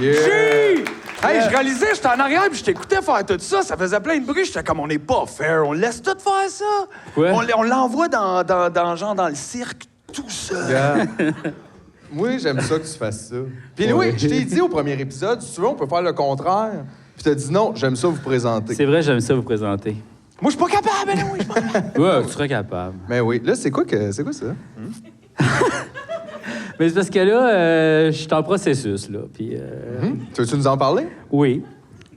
Hey, je réalisais, j'étais en arrière puis je t'écoutais faire tout ça. Ça faisait plein de bruit. J'étais comme, on n'est pas fair. On laisse tout faire ça. Ouais. On l'envoie dans le cirque tout seul. Yeah. Moi, j'aime ça que tu fasses ça. Puis oui, je t'ai dit au premier épisode, si tu veux, on peut faire le contraire. Puis t'as dit non, j'aime ça vous présenter. C'est vrai, j'aime ça vous présenter. Moi, je suis pas capable, mais oui, je suis pas capable. Ouais, tu serais capable. Mais oui, là, c'est quoi ça? Mais c'est parce que là, je suis en processus, là. Puis, Tu veux-tu nous en parler? oui.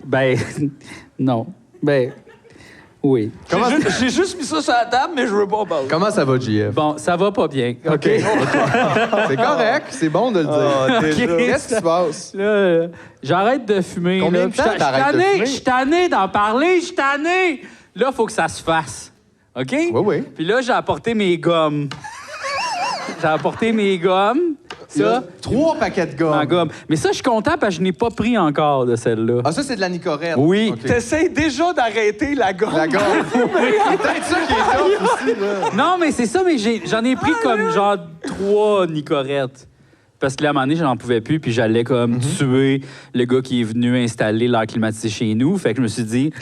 Ben, non. Ben, oui. J'ai juste mis ça sur la table, mais je veux pas en parler. Comment ça va, JF? Bon, ça va pas bien. OK. C'est correct, c'est bon de le dire. OK. Qu'est-ce qui se passe? Là, j'arrête de fumer. Combien là. de temps t'arrêtes de fumer? Je suis tanné d'en parler, je suis tanné. Là, il faut que ça se fasse. OK? Oui. Puis là, j'ai apporté mes gommes. Ça, 3 paquets de ma gomme. gomme. Mais ça, je suis content parce que je n'ai pas pris encore de celle-là. Ah, ça, c'est de la nicorette. Oui. OK. T'essayes déjà d'arrêter la gomme. La gomme. C'est peut-être ça qui est top aussi, là. Non, mais c'est ça, mais j'en ai pris comme genre 3 nicorettes. Parce que là, à un moment donné, je n'en pouvais plus, puis j'allais comme tuer le gars qui est venu installer l'air climatisé chez nous. Fait que je me suis dit,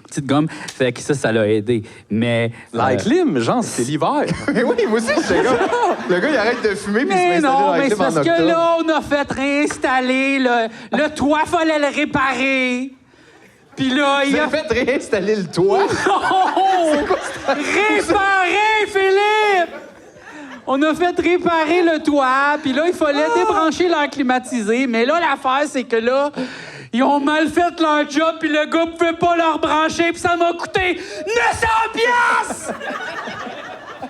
petite gomme. Fait que ça l'a aidé. Mais. La clim, genre, c'était l'hiver. Mais oui, moi aussi, j'étais comme... Le gars, il arrête de fumer, puis il se met Mais installer non, dans la mais c'est clim en parce que octobre. là, on a fait réinstaller le toit, fallait le réparer. Puis là, il Tu a as fait réinstaller le toit. réparer, Philippe! On a fait réparer le toit, puis là, il fallait débrancher l'air climatisé. Mais là, l'affaire, c'est que là, ils ont mal fait leur job, puis le gars pouvait pas leur brancher, puis ça m'a coûté 900 piastres!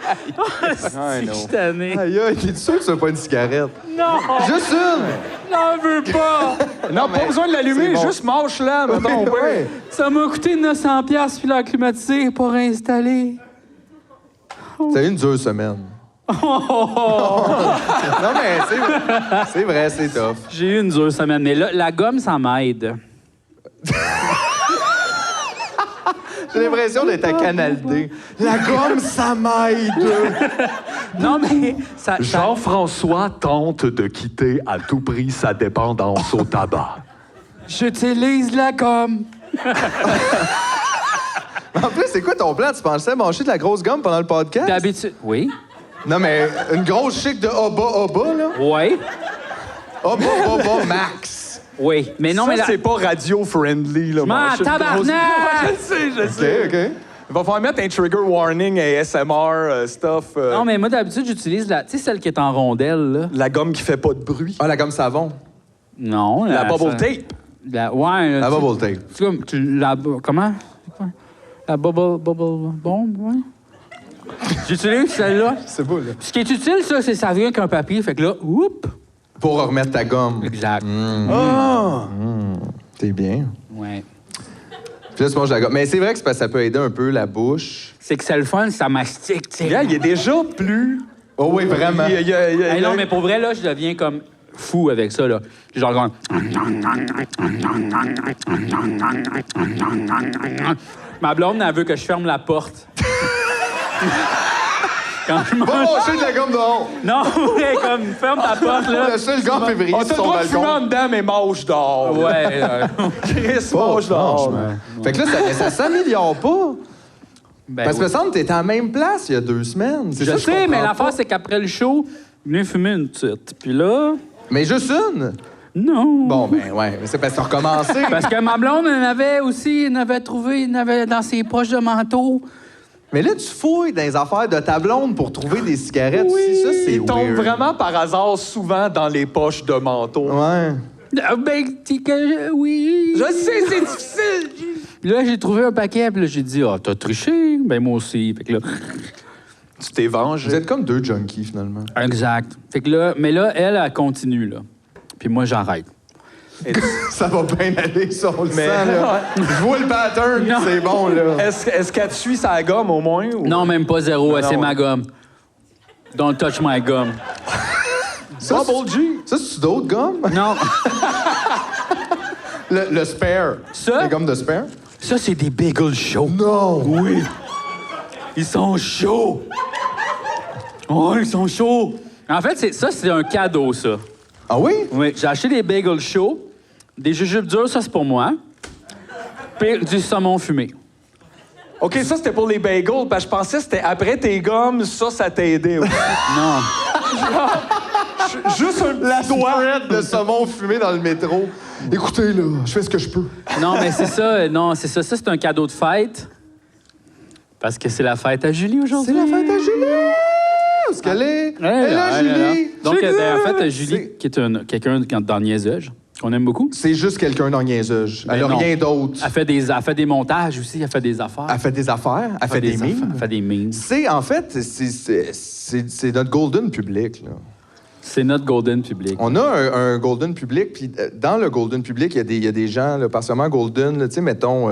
I know. Je suis tanné. Aïe, aïe, t'es sûr que c'est pas une cigarette? Non! Juste une! J'en veux pas! Non, pas besoin de l'allumer, c'est bon. juste mâche-la, mettons. Ouais. Ça m'a coûté 900 piastres, puis l'air climatisé pour réinstaller. Ça a eu une dure semaine. Non, mais c'est vrai, c'est tough. J'ai eu une dure semaine, mais là, la gomme, ça m'aide. J'ai l'impression d'être à Canal D. La gomme, ça m'aide! Non, mais ça... Jean-François tente de quitter à tout prix sa dépendance au tabac. J'utilise la gomme. En plus, c'est quoi ton plan? Tu pensais manger de la grosse gomme pendant le podcast? D'habitude... Oui? Non, mais une grosse chic de Oba, là. Oui? Oba, max. Oui. Mais non, ça, mais là... c'est pas radio-friendly, là. m'en manger une grosse- tabarnak! Je sais. OK. Il va falloir mettre un trigger warning ASMR stuff. Non, mais moi, d'habitude, j'utilise la... Tu sais, celle qui est en rondelle, là? La gomme qui fait pas de bruit. Ah, la gomme savon. Non. La bubble ça- tape. Ouais. La bubble tape. C'est comme... Comment? La bubble bomb, ouais. J'utilise celle-là. C'est beau, là. Ce qui est utile, ça, c'est ça vient qu'un papier. Fait que là, oups! Pour remettre ta gomme. Exact. T'es bien. Ouais. Puis là, tu manges la gomme. Mais c'est vrai que c'est parce que ça peut aider un peu la bouche. C'est que c'est le fun, ça mastique, tu sais. Regarde, il est déjà plus... Oh oui, vraiment. Hey, non, mais pour vrai, là, je deviens comme fou avec ça, là. Genre, comme... Ma blonde, elle veut que je ferme la porte. Quand je Va mange... manger de la gomme dehors! Non, ouais, comme, ferme ta porte, là. Le seul gars en février On sur t'a le son droit de fumer en balcon. dedans, mais mange dehors. Ouais, Chris, Oh, mange dehors. franchement. Fait que là, ça s'améliore pas. ben, Parce que oui. me semble que t'étais à la même place il y a 2 semaines. C'est Je ça, sais, comprends mais pas. l'affaire, c'est qu'après le show, venez fumer une petite. Puis là, Mais juste une? non. Bon, ben ouais. Mais c'est parce que t'as recommencé. Parce que ma blonde, elle avait aussi, elle avait trouvé, elle avait dans ses poches de manteau. Mais là, tu fouilles dans les affaires de ta blonde pour trouver des cigarettes aussi. Ça, c'est Il tombe weird. vraiment par hasard souvent dans les poches de manteau. Ouais. Ben, oui. Je sais, c'est difficile. Puis là, j'ai trouvé un paquet, puis là, j'ai dit, ah, t'as triché? Ben, moi aussi. Fait que là, Tu t'es vengé. Vous êtes comme 2 junkies, finalement. exact. Fait que là, mais là, elle continue, là. Puis moi, j'arrête. Ça va bien aller, ça, on le Mais- sent, là. Je vois le pattern, Non. c'est bon, là. Est-ce qu'elle te suit sa gomme au moins? Ou... Non, même pas zéro, c'est non. ma gomme. Don't touch my gum. Ça, Bubble G. Ça, c'est d'autres gommes? Non, Le spare. Ça? Les gommes de spare? ça, c'est des bagels chauds. Non! Oui. Ils sont chauds. Oh, ils sont chauds. En fait, c'est un cadeau, ça. Ah oui? Oui, j'ai acheté des bagels chauds. Des jujubes durs, ça, c'est pour moi. Puis du saumon fumé. OK, ça, c'était pour les bagels, parce que je pensais que c'était après tes gommes, ça t'aidait aussi. Non. Juste un petit doigt. Spread de saumon fumé dans le métro. Écoutez, là, je fais ce que je peux. Non, mais c'est ça. Non, c'est ça. Ça, c'est un cadeau de fête. Parce que c'est la fête à Julie aujourd'hui. C'est la fête à Julie! Où est-ce qu'elle est? Elle est là, Julie! Donc, Julie! en fait, Julie, C'est- qui est quelqu'un dans le niaisage, qu'on aime beaucoup. C'est juste quelqu'un dans le niaisage. Elle Mais a non. rien d'autre. Elle fait des montages aussi, elle fait des affaires. Elle fait des affaires, elle fait des affaires, mimes. Elle fait des mimes. C'est, en fait, c'est notre golden public, là. C'est notre golden public. On a un golden public, puis dans le golden public, il y a des gens, là, partiellement golden, là, tu sais, mettons,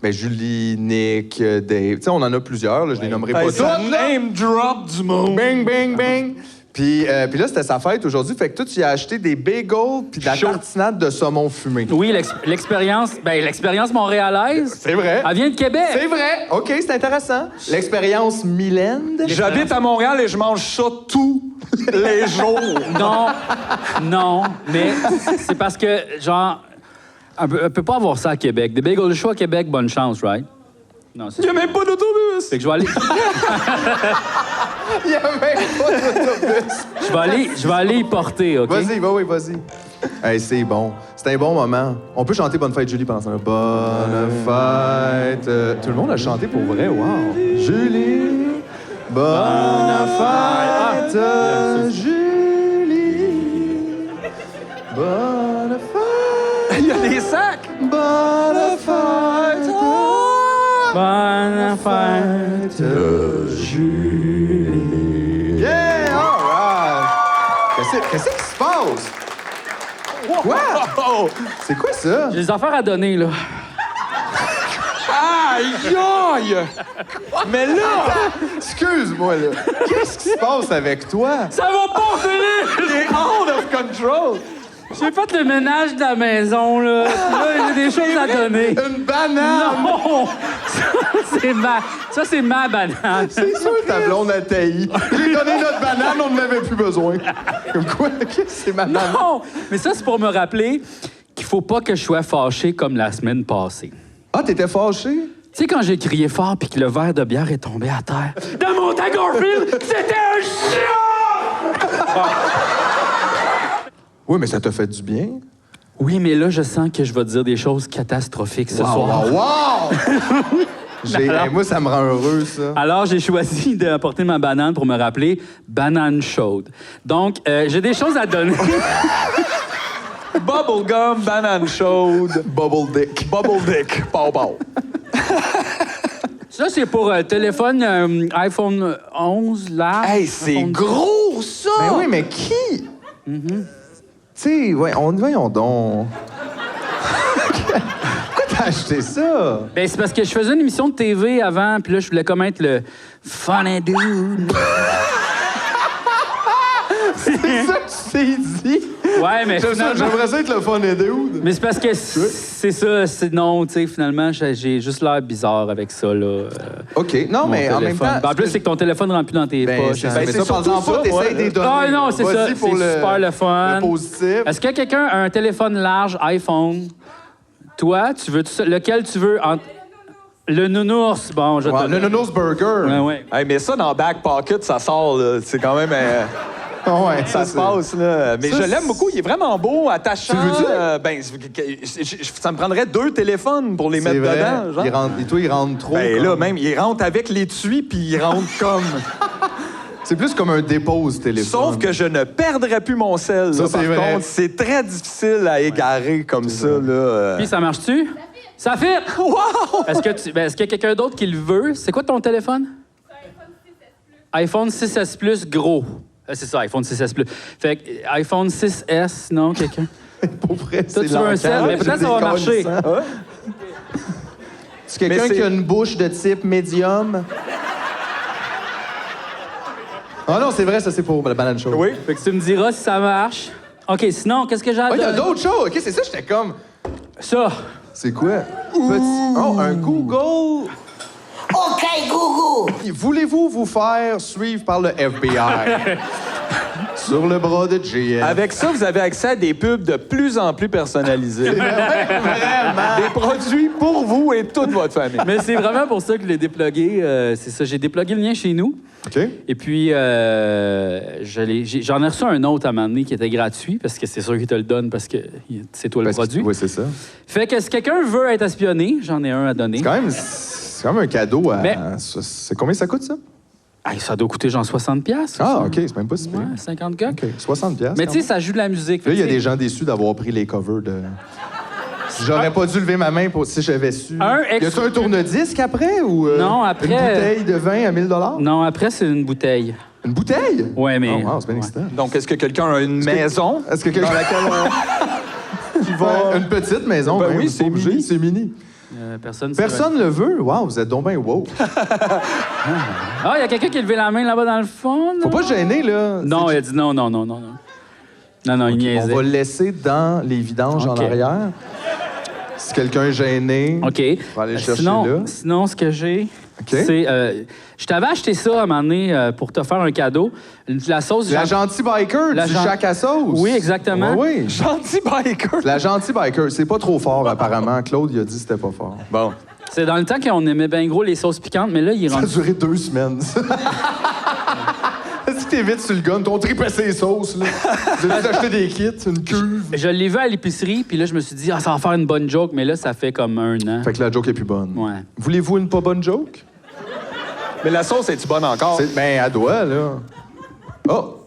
Julie, Nick, Dave, tu sais, on en a plusieurs, là, je les nommerai pas Hey, toutes, ça là. name drop du monde. Bang, bang, bang! Puis là, c'était sa fête aujourd'hui, fait que toi, tu y as acheté des bagels puis de la tartinade de saumon fumé. Oui, l'expérience montréalaise. C'est vrai. Elle vient de Québec. C'est vrai. OK, c'est intéressant. L'expérience Mylène. J'habite à Montréal et je mange ça tous les jours. Non, mais c'est parce que, genre, on peut pas avoir ça à Québec. Des bagels de choix à Québec, bonne chance, right? Non, c'est Il n'y a même pas d'autobus. Fait que je vais aller... Il y a même pas d'autobus. je vais aller y porter, OK? Vas-y, oui, vas-y. Hey, c'est bon. C'est un bon moment. On peut chanter Bonne fête, Julie, pendant ça. Bonne fête. Tout le monde a chanté pour vrai. Wow. Julie. Bonne fête, Julie. Bonne fête. Il y a des sacs. Bonne fête. Bonne fête. Julie. Yeah, all right. Qu'est-ce qui se passe? Quoi? Oh. C'est quoi ça? J'ai des affaires à donner, là. Aïe, aïe. Mais là, Excuse-moi, là. Qu'est-ce qui se passe avec toi? Ça va pas, Philippe! t'es out of control. J'ai fait le ménage de la maison, là. Là, j'ai des choses à donner. Une banane! Non! Ça, c'est ma banane. C'est sûr que ta blonde a tailli. J'ai donné notre banane, on n'en avait plus besoin. Comme quoi? Qu'est-ce que c'est ma banane? Non! Mais ça, c'est pour me rappeler qu'il faut pas que je sois fâché comme la semaine passée. Ah, t'étais fâché? Tu sais, quand j'ai crié fort puis que le verre de bière est tombé à terre. Dans mon Garfield, c'était un chien! Oui, mais ça t'a fait du bien. Oui, mais là, je sens que je vais te dire des choses catastrophiques ce soir. Wow! Moi, ça me rend heureux, ça. Alors, j'ai choisi d'apporter ma banane pour me rappeler banane chaude. Donc, j'ai des choses à donner. Bubblegum, banane chaude. Bubble dick. Bubble dick. Pow, pow. Ça, c'est pour téléphone iPhone 11, là. Hey, c'est gros, ça! Ben oui, mais qui? Tu sais, voyons donc. Pourquoi t'as acheté ça? Ben, c'est parce que je faisais une émission de TV avant, puis là, je voulais comme être le funny dude. C'est ça que tu t'es dit? Ouais, mais finalement... J'aimerais ça être le fun et dude. Mais c'est parce que c'est ça, non, tu sais, finalement, j'ai juste l'air bizarre avec ça, là. OK. Non, mon mais en même téléphone. temps... Ben, en plus, c'est que ton téléphone rentre plus dans tes poches. c'est hein. mais ça, surtout parle-en ça, pas, t'essayes ouais. de les donner. Ah non, c'est ça, Vas-y c'est pour super le fun. Le positif. Est-ce que quelqu'un a un téléphone large iPhone? Toi, tu veux lequel tu veux? Le nounours, bon, je Ouais, te le Nonos Burger. Ouais, ouais. Hey, mais ça, dans Back Pocket, ça sort, là. C'est quand même... Ouais, ça se passe, là. Mais Ça, je l'aime beaucoup. Il est vraiment beau, attachant. Tu le veux-tu? Ça me prendrait 2 téléphones pour les C'est mettre vrai. dedans, genre. Et toi, il rentre trop. Ben comme- là, même, il rentre avec l'étui, puis il rentre comme... C'est plus comme un dépose téléphone. Sauf que je ne perdrais plus mon sel. Ça, là, par c'est vrai. contre, c'est très difficile à égarer comme ça, là. Puis ça marche-tu? Ça fit! Wow! Est-ce qu'il y a quelqu'un d'autre qui le veut? C'est quoi ton téléphone? iPhone 6S Plus gros. C'est ça, iPhone 6S Plus. Fait que iPhone 6S, non, quelqu'un? Pour vrai, Toi, c'est tu veux un sel, mais peut-être ça va marcher. C'est quelqu'un Mais c'est- qui a une bouche de type médium. Ah non, c'est vrai, ça, c'est pour la banane chaude. Oui. Fait que tu me diras si ça marche. OK, sinon, qu'est-ce que j'ai à Ah, il y a donner? d'autres choses. OK, c'est ça, j'étais comme... Ça. C'est quoi? Oh, un Google... OK, Google. Voulez-vous vous faire suivre par le FBI? Sur le bras de JF. Avec ça, vous avez accès à des pubs de plus en plus personnalisés. Vraiment. Des produits pour vous et toute votre famille. Mais c'est vraiment pour ça que je l'ai déplugué. C'est ça, j'ai déplugué le mien chez nous. OK. Et puis, j'en ai reçu un autre à un moment donné qui était gratuit, parce que c'est sûr qu'il te le donne parce que c'est toi le produit. Oui, c'est ça. Fait que si quelqu'un veut être espionné, j'en ai un à donner. C'est quand même un cadeau à... Mais- C'est combien ça coûte, ça? Ah, ça doit coûter genre 60$. Ah, OK, c'est même pas si pire. Ouais, 50 gars. OK, 60$. Mais quand tu sais, même. ça joue de la musique. Là, il y a Fait que, des gens déçus d'avoir pris les covers de... J'aurais pas dû lever ma main pour si j'avais su. Y a-tu un tourne-disque après ou Non, après- une bouteille de vin à 1000 $? Non, après, c'est une bouteille. Une bouteille? Ouais, mais. Oh, wow, c'est bien ouais. excitant. Donc, est-ce que quelqu'un a une maison Est-ce que quelqu'un dans laquelle qui va... Ouais, une petite maison, Ben même, oui, pas c'est obligé, mini. c'est mini. Personne. Personne le veut. Wow, vous êtes donc bien wow. Ah, il y a quelqu'un qui a levé la main là-bas dans le fond. Faut là? pas se gêner, là. Non, il a dit non. Non, non, il On niaisait. va le laisser dans les vidanges OK. en arrière. Si quelqu'un est gêné, OK. faut aller le chercher sinon, là. Sinon, ce que j'ai, OK. c'est... je t'avais acheté ça à un moment donné pour te faire un cadeau. La sauce... La gentille biker La du gen- Chac à sauce. Oui, exactement. Oui, oui. Gentil biker. La gentille biker. C'est pas trop fort, apparemment. Claude, il a dit que c'était pas fort. Bon. C'est dans le temps qu'on aimait bien gros les sauces piquantes, mais là, il est Ça a rendu... duré 2 semaines. Si t'es vite sur le gun, ton trip à ses sauces, là. Vous avez acheté des kits, une cuve. Je l'ai vu à l'épicerie, puis là, je me suis dit, ah, ça va faire une bonne joke, mais là, ça fait comme 1 an. Fait que la joke est plus bonne. Ouais. Voulez-vous une pas bonne joke? Mais la sauce, est-tu bonne encore? Ben, elle doit, là. Oh!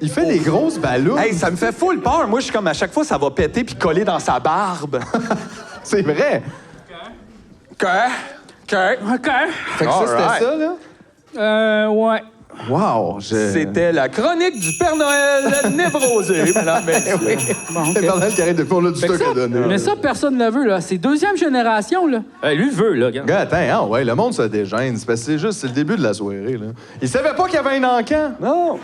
Il fait des grosses ballons. Hey, ça me fait full peur. Moi, je suis comme à chaque fois, ça va péter puis coller dans sa barbe. C'est vrai. OK. OK. Fait que ça, c'était Alright. ça, là? Ouais. Wow! C'était la chronique du Père Noël névrosé, mesdames, messieurs. Bon, OK. C'est pendant qui arrête de faire là, du Fait que stock ça, à donner. mais ça, personne ne le veut, là. C'est deuxième génération, là. Lui, veut, là. Regarde. Gars, attends, ah ouais, le monde se dégêne. C'est parce que c'est juste, c'est le début de la soirée, là. Il savait pas qu'il y avait un encan. Non.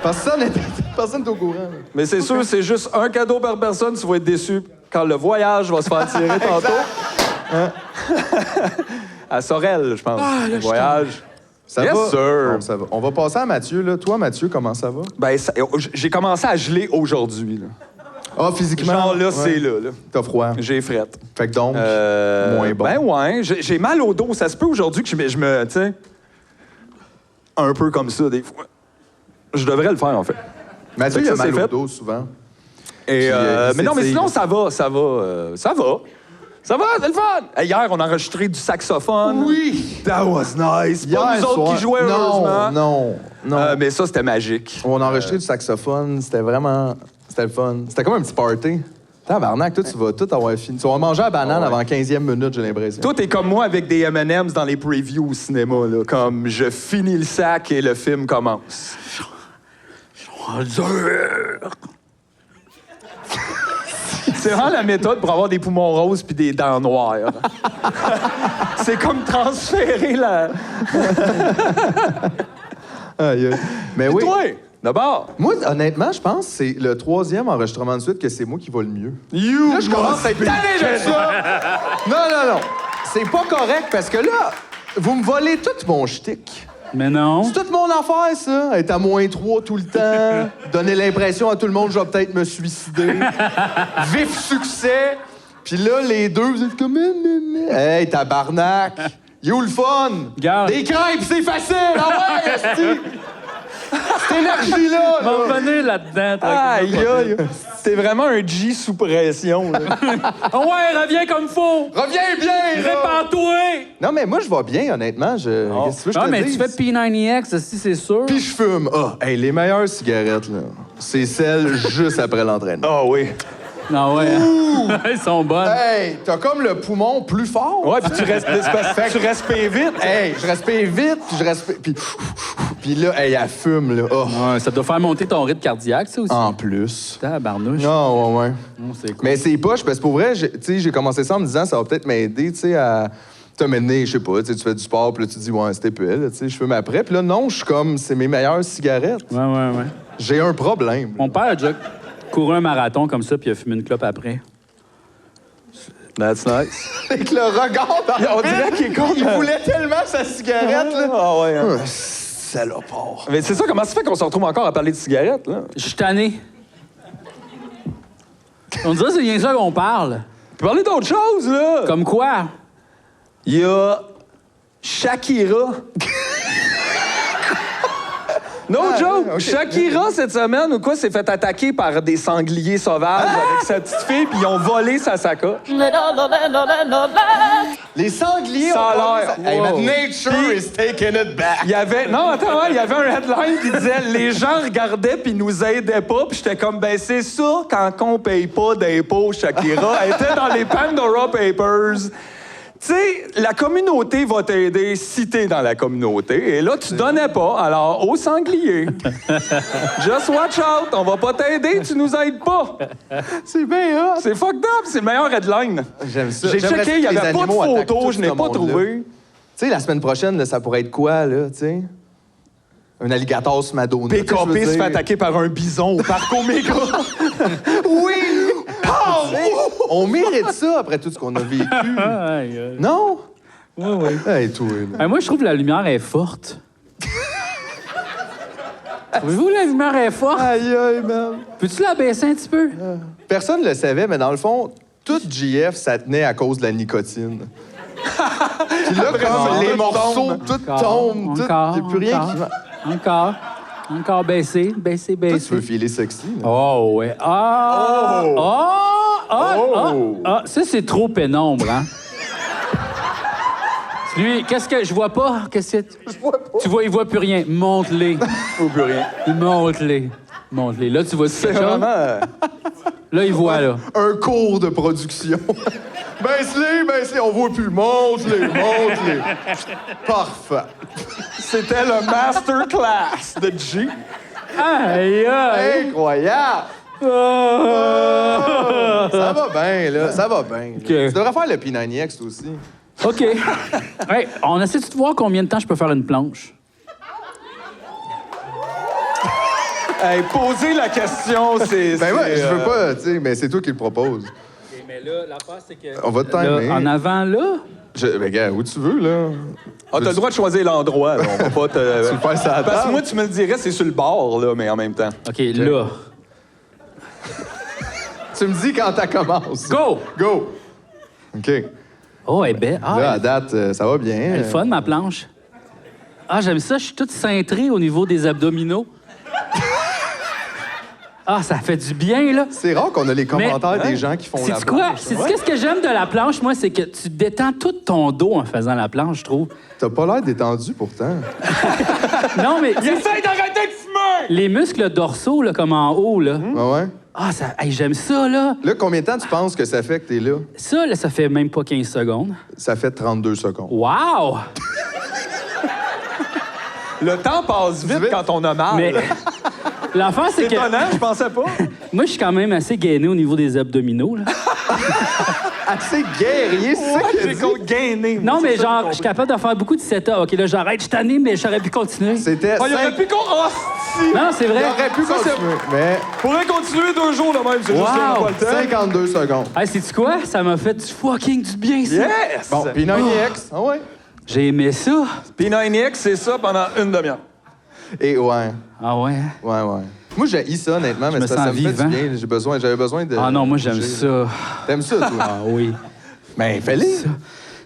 Personne n'est au courant. là. Mais c'est sûr, c'est juste un cadeau par personne. Tu vas être déçu quand le voyage va se faire tirer tantôt. Hein? À Sorel, je pense. le voyage. Ça Yes, va? sir. Bon, ça va. On va passer à Mathieu, là. Toi, Mathieu, comment ça va? Ben, j'ai commencé à geler aujourd'hui. Là. Ah, physiquement? Genre là, ouais. c'est là. T'as froid. J'ai frette. Fait que donc, moins bon. Ben ouais, j'ai mal au dos. Ça se peut aujourd'hui que je me tu sais, un peu comme ça des fois. Je devrais le faire, en fait. Mathieu, Fait il que a ça, mal c'est au fait. dos, souvent. Et, Puis, mais non, mais s'étire. sinon, ça va. Ça va, c'est le fun! Hey, hier, on a enregistré du saxophone. Oui! That was nice. Pas nous autres soir- qui jouaient, heureusement. Non. Mais ça, c'était magique. On a enregistré du saxophone, c'était vraiment... C'était le fun. C'était comme un petit party. Tabarnak, toi, tu vas tout avoir fini. Tu vas manger la banane avant 15e minute, j'ai l'impression. Toi, t'es comme moi avec des M&M's dans les previews au cinéma, là. Comme je finis le sac et le film commence. C'est vraiment la méthode pour avoir des poumons roses puis des dents noires. C'est comme transférer la... Aïe, aïe. Mais oui. Toi, d'abord. Moi, honnêtement, je pense que c'est le 3e enregistrement de suite que c'est moi qui va le mieux. You Là, je commence à être tanné de ça. Non. C'est pas correct parce que là, vous me volez tout mon shtick. Mais non. C'est toute mon affaire, ça. Être à -3 tout le temps. Donner l'impression à tout le monde que je vais peut-être me suicider. Vif succès. Puis là, les deux, vous êtes comme... Hey, tabarnak. You le fun. Garde. Des crêpes, c'est facile. Ah ouais, esti. Cette énergie-là. On va là. revenir là-dedans. Aïe, aïe. T'es vraiment un G sous pression, là. Oh ouais, reviens comme faut. Reviens bien, là. Répare-toi. Non, mais moi, je vais bien, honnêtement. Qu'est-ce que tu veux que je Ah, te mais tu dise? fais P90X, si c'est sûr. Puis je fume. Ah, hey, les meilleures cigarettes, là, c'est celles juste après l'entraînement. Ah oui. Non, ouais. Elles sont bonnes. Hey, t'as comme le poumon plus fort. Ouais, puis tu respires vite. Hey, je respire vite, puis je respire... Puis là, hey, elle fume, là. Oh. Ouais, ça doit faire monter ton rythme cardiaque, ça aussi. En plus. Tabarnouche. Non, ouais. C'est cool. Mais c'est poche, parce que pour vrai, tu sais, j'ai commencé ça en me disant, ça va peut-être m'aider, tu sais, à... T'as mené, je sais pas, tu fais du sport, puis là, tu te dis, ouais, c'était peu, tu sais, je fume après. Puis là, non, je suis comme, c'est mes meilleures cigarettes. Ouais. J'ai un problème. Mon père a déjà couru un marathon comme ça, puis il a fumé une clope après. That's nice. Avec le regard dans On dirait qu'il est con. Il voulait tellement sa cigarette, là. Ah ouais, hein. salopard. Mais c'est ça, comment ça fait qu'on se retrouve encore à parler de cigarettes, là? Je suis tanné. On dirait que c'est rien ça qu'on parle. Puis parler d'autre chose, là! Comme quoi? Il y a Shakira. No joke! ok. Shakira, cette semaine, ou quoi, s'est fait attaquer par des sangliers sauvages avec sa petite fille, puis ils ont volé sa sacoche. Les sangliers Ça a ont l'air. Hey, Wow. nature Puis- is taking it back. Il y avait... Non, attends, ouais, il y avait un headline qui disait « Les gens regardaient puis nous aidaient pas. » Puis j'étais comme « Ben c'est ça, quand on paye pas d'impôts, Shakira. » Elle était dans les Pandora Papers. Tu sais, la communauté va t'aider si t'es dans la communauté. Et là, tu donnais pas, alors au sanglier. Just watch out, on va pas t'aider, tu nous aides pas. C'est bien hot. C'est fucked up, c'est le meilleur headline. J'aime ça. J'ai J'aimerais checké, il y que les avait pas de animaux attaquent photos, tout je n'ai ce pas monde-là. trouvé. Tu sais, la semaine prochaine, là, ça pourrait être quoi, là, tu sais? Un alligator sur Madonna. tu sais, je veux PKP se fait dire. attaquer par un bison au parc Omega. Oui! Tu sais, on mérite ça après tout ce qu'on a vécu. Aïe, aïe. Non? Oui, oui. Hey, toi, là. Moi, je trouve que la lumière est forte. Trouvez-vous que la lumière est forte? Aïe, aïe, man. Peux-tu la baisser un petit peu? Personne ne le savait, mais dans le fond, tout JF, ça tenait à cause de la nicotine. Puis là, comme les tout morceaux, tombe. tout tombe, tout... Encore, Il n'y a plus rien encore. qui va. Encore baisser, baisser, Toi, tu baisser. veux filer sexy, là. Oh, ouais. Ah! Oh! Ça, c'est trop pénombre, hein? Lui, qu'est-ce que... Je vois pas. Qu'est-ce que... Je vois pas. Tu vois, il voit plus rien. Monte-les. Faut plus rien. Monte-les. Monte-les. Là, tu vois C'est quelque chose? vraiment... Là, il voit, là. Un cours de production. Baisse-les, on voit plus. Monte-les. Parfait. C'était le masterclass de G. Aïe, aïe. Incroyable! Ah. Ça va bien, là. Ça va bien. OK. Tu devrais faire le P90X, toi aussi. OK. Hey, on essaie de voir combien de temps je peux faire une planche. Hey, poser la question, c'est... Ben ouais, je veux pas, tu sais, mais c'est toi qui le proposes. Mais là, l'affaire, c'est que... On va te timer. En avant, là... Ben, gars, où tu veux, là. Ah, t'as le droit de choisir l'endroit, là. On va pas te... Tu le fais sur la Parce que table? moi, tu me le dirais, c'est sur le bord, là, mais en même temps. OK, là. Tu me dis quand t'as commencé. Go! Go! OK. Oh, elle est belle. Ah, Là, à date, ça va bien. elle est fun, ma planche. Ah, j'aime ça. Je suis toute cintrée au niveau des abdominaux. Ah, ça fait du bien, là. C'est rare qu'on a les commentaires Mais- des gens qui font la C'est-tu quoi? planche. C'est-tu qu'est-ce que j'aime de la planche, moi? C'est que tu détends tout ton dos en faisant la planche, je trouve. T'as pas l'air détendu, pourtant. Non, mais tu sais, Essaye d'arrêter de fumer! les muscles dorsaux, là, comme en haut, là. Ah ouais? Ah, ça... hey, j'aime ça, là. Là, combien de temps tu penses que ça fait que t'es là? Ça, là, ça fait même pas 15 secondes. Ça fait 32 secondes. Wow! Le temps passe vite Vite. quand on a mal. Mais l'affaire, c'est C'est que étonnant, je pensais pas. moi, je suis quand même assez gainé au niveau des abdominaux, là. Assez guerrier, c'est ça Ouais, qu'il a j'ai dit. compte gagné. Non, mais genre, je suis capable de faire beaucoup de setups. OK, là, j'arrête, je suis tanné, mais j'aurais pu continuer. C'était Oh, il aurait 5... pu... Oh, si! Non, c'est vrai. Il aurait pu Ça, c'est- continuer, mais Pourrait continuer 2 jours de même, c'est juste Wow. qu'on n'a pas le temps. 52 secondes. Hey, sais-tu quoi? Ça m'a fait du fucking du bien, ça. Yes! Bon, P90X, ah ouais? J'ai aimé ça. P9X, c'est ça pendant une demi-heure. Et ouais, Ah ouais? ouais. Moi, j'ai ça, honnêtement, mais me ça sens me fait vivant. du bien. J'avais besoin de... Ah non, moi, j'aime bouger. ça. T'aimes ça, toi? Ah oui. Ben, fais-le.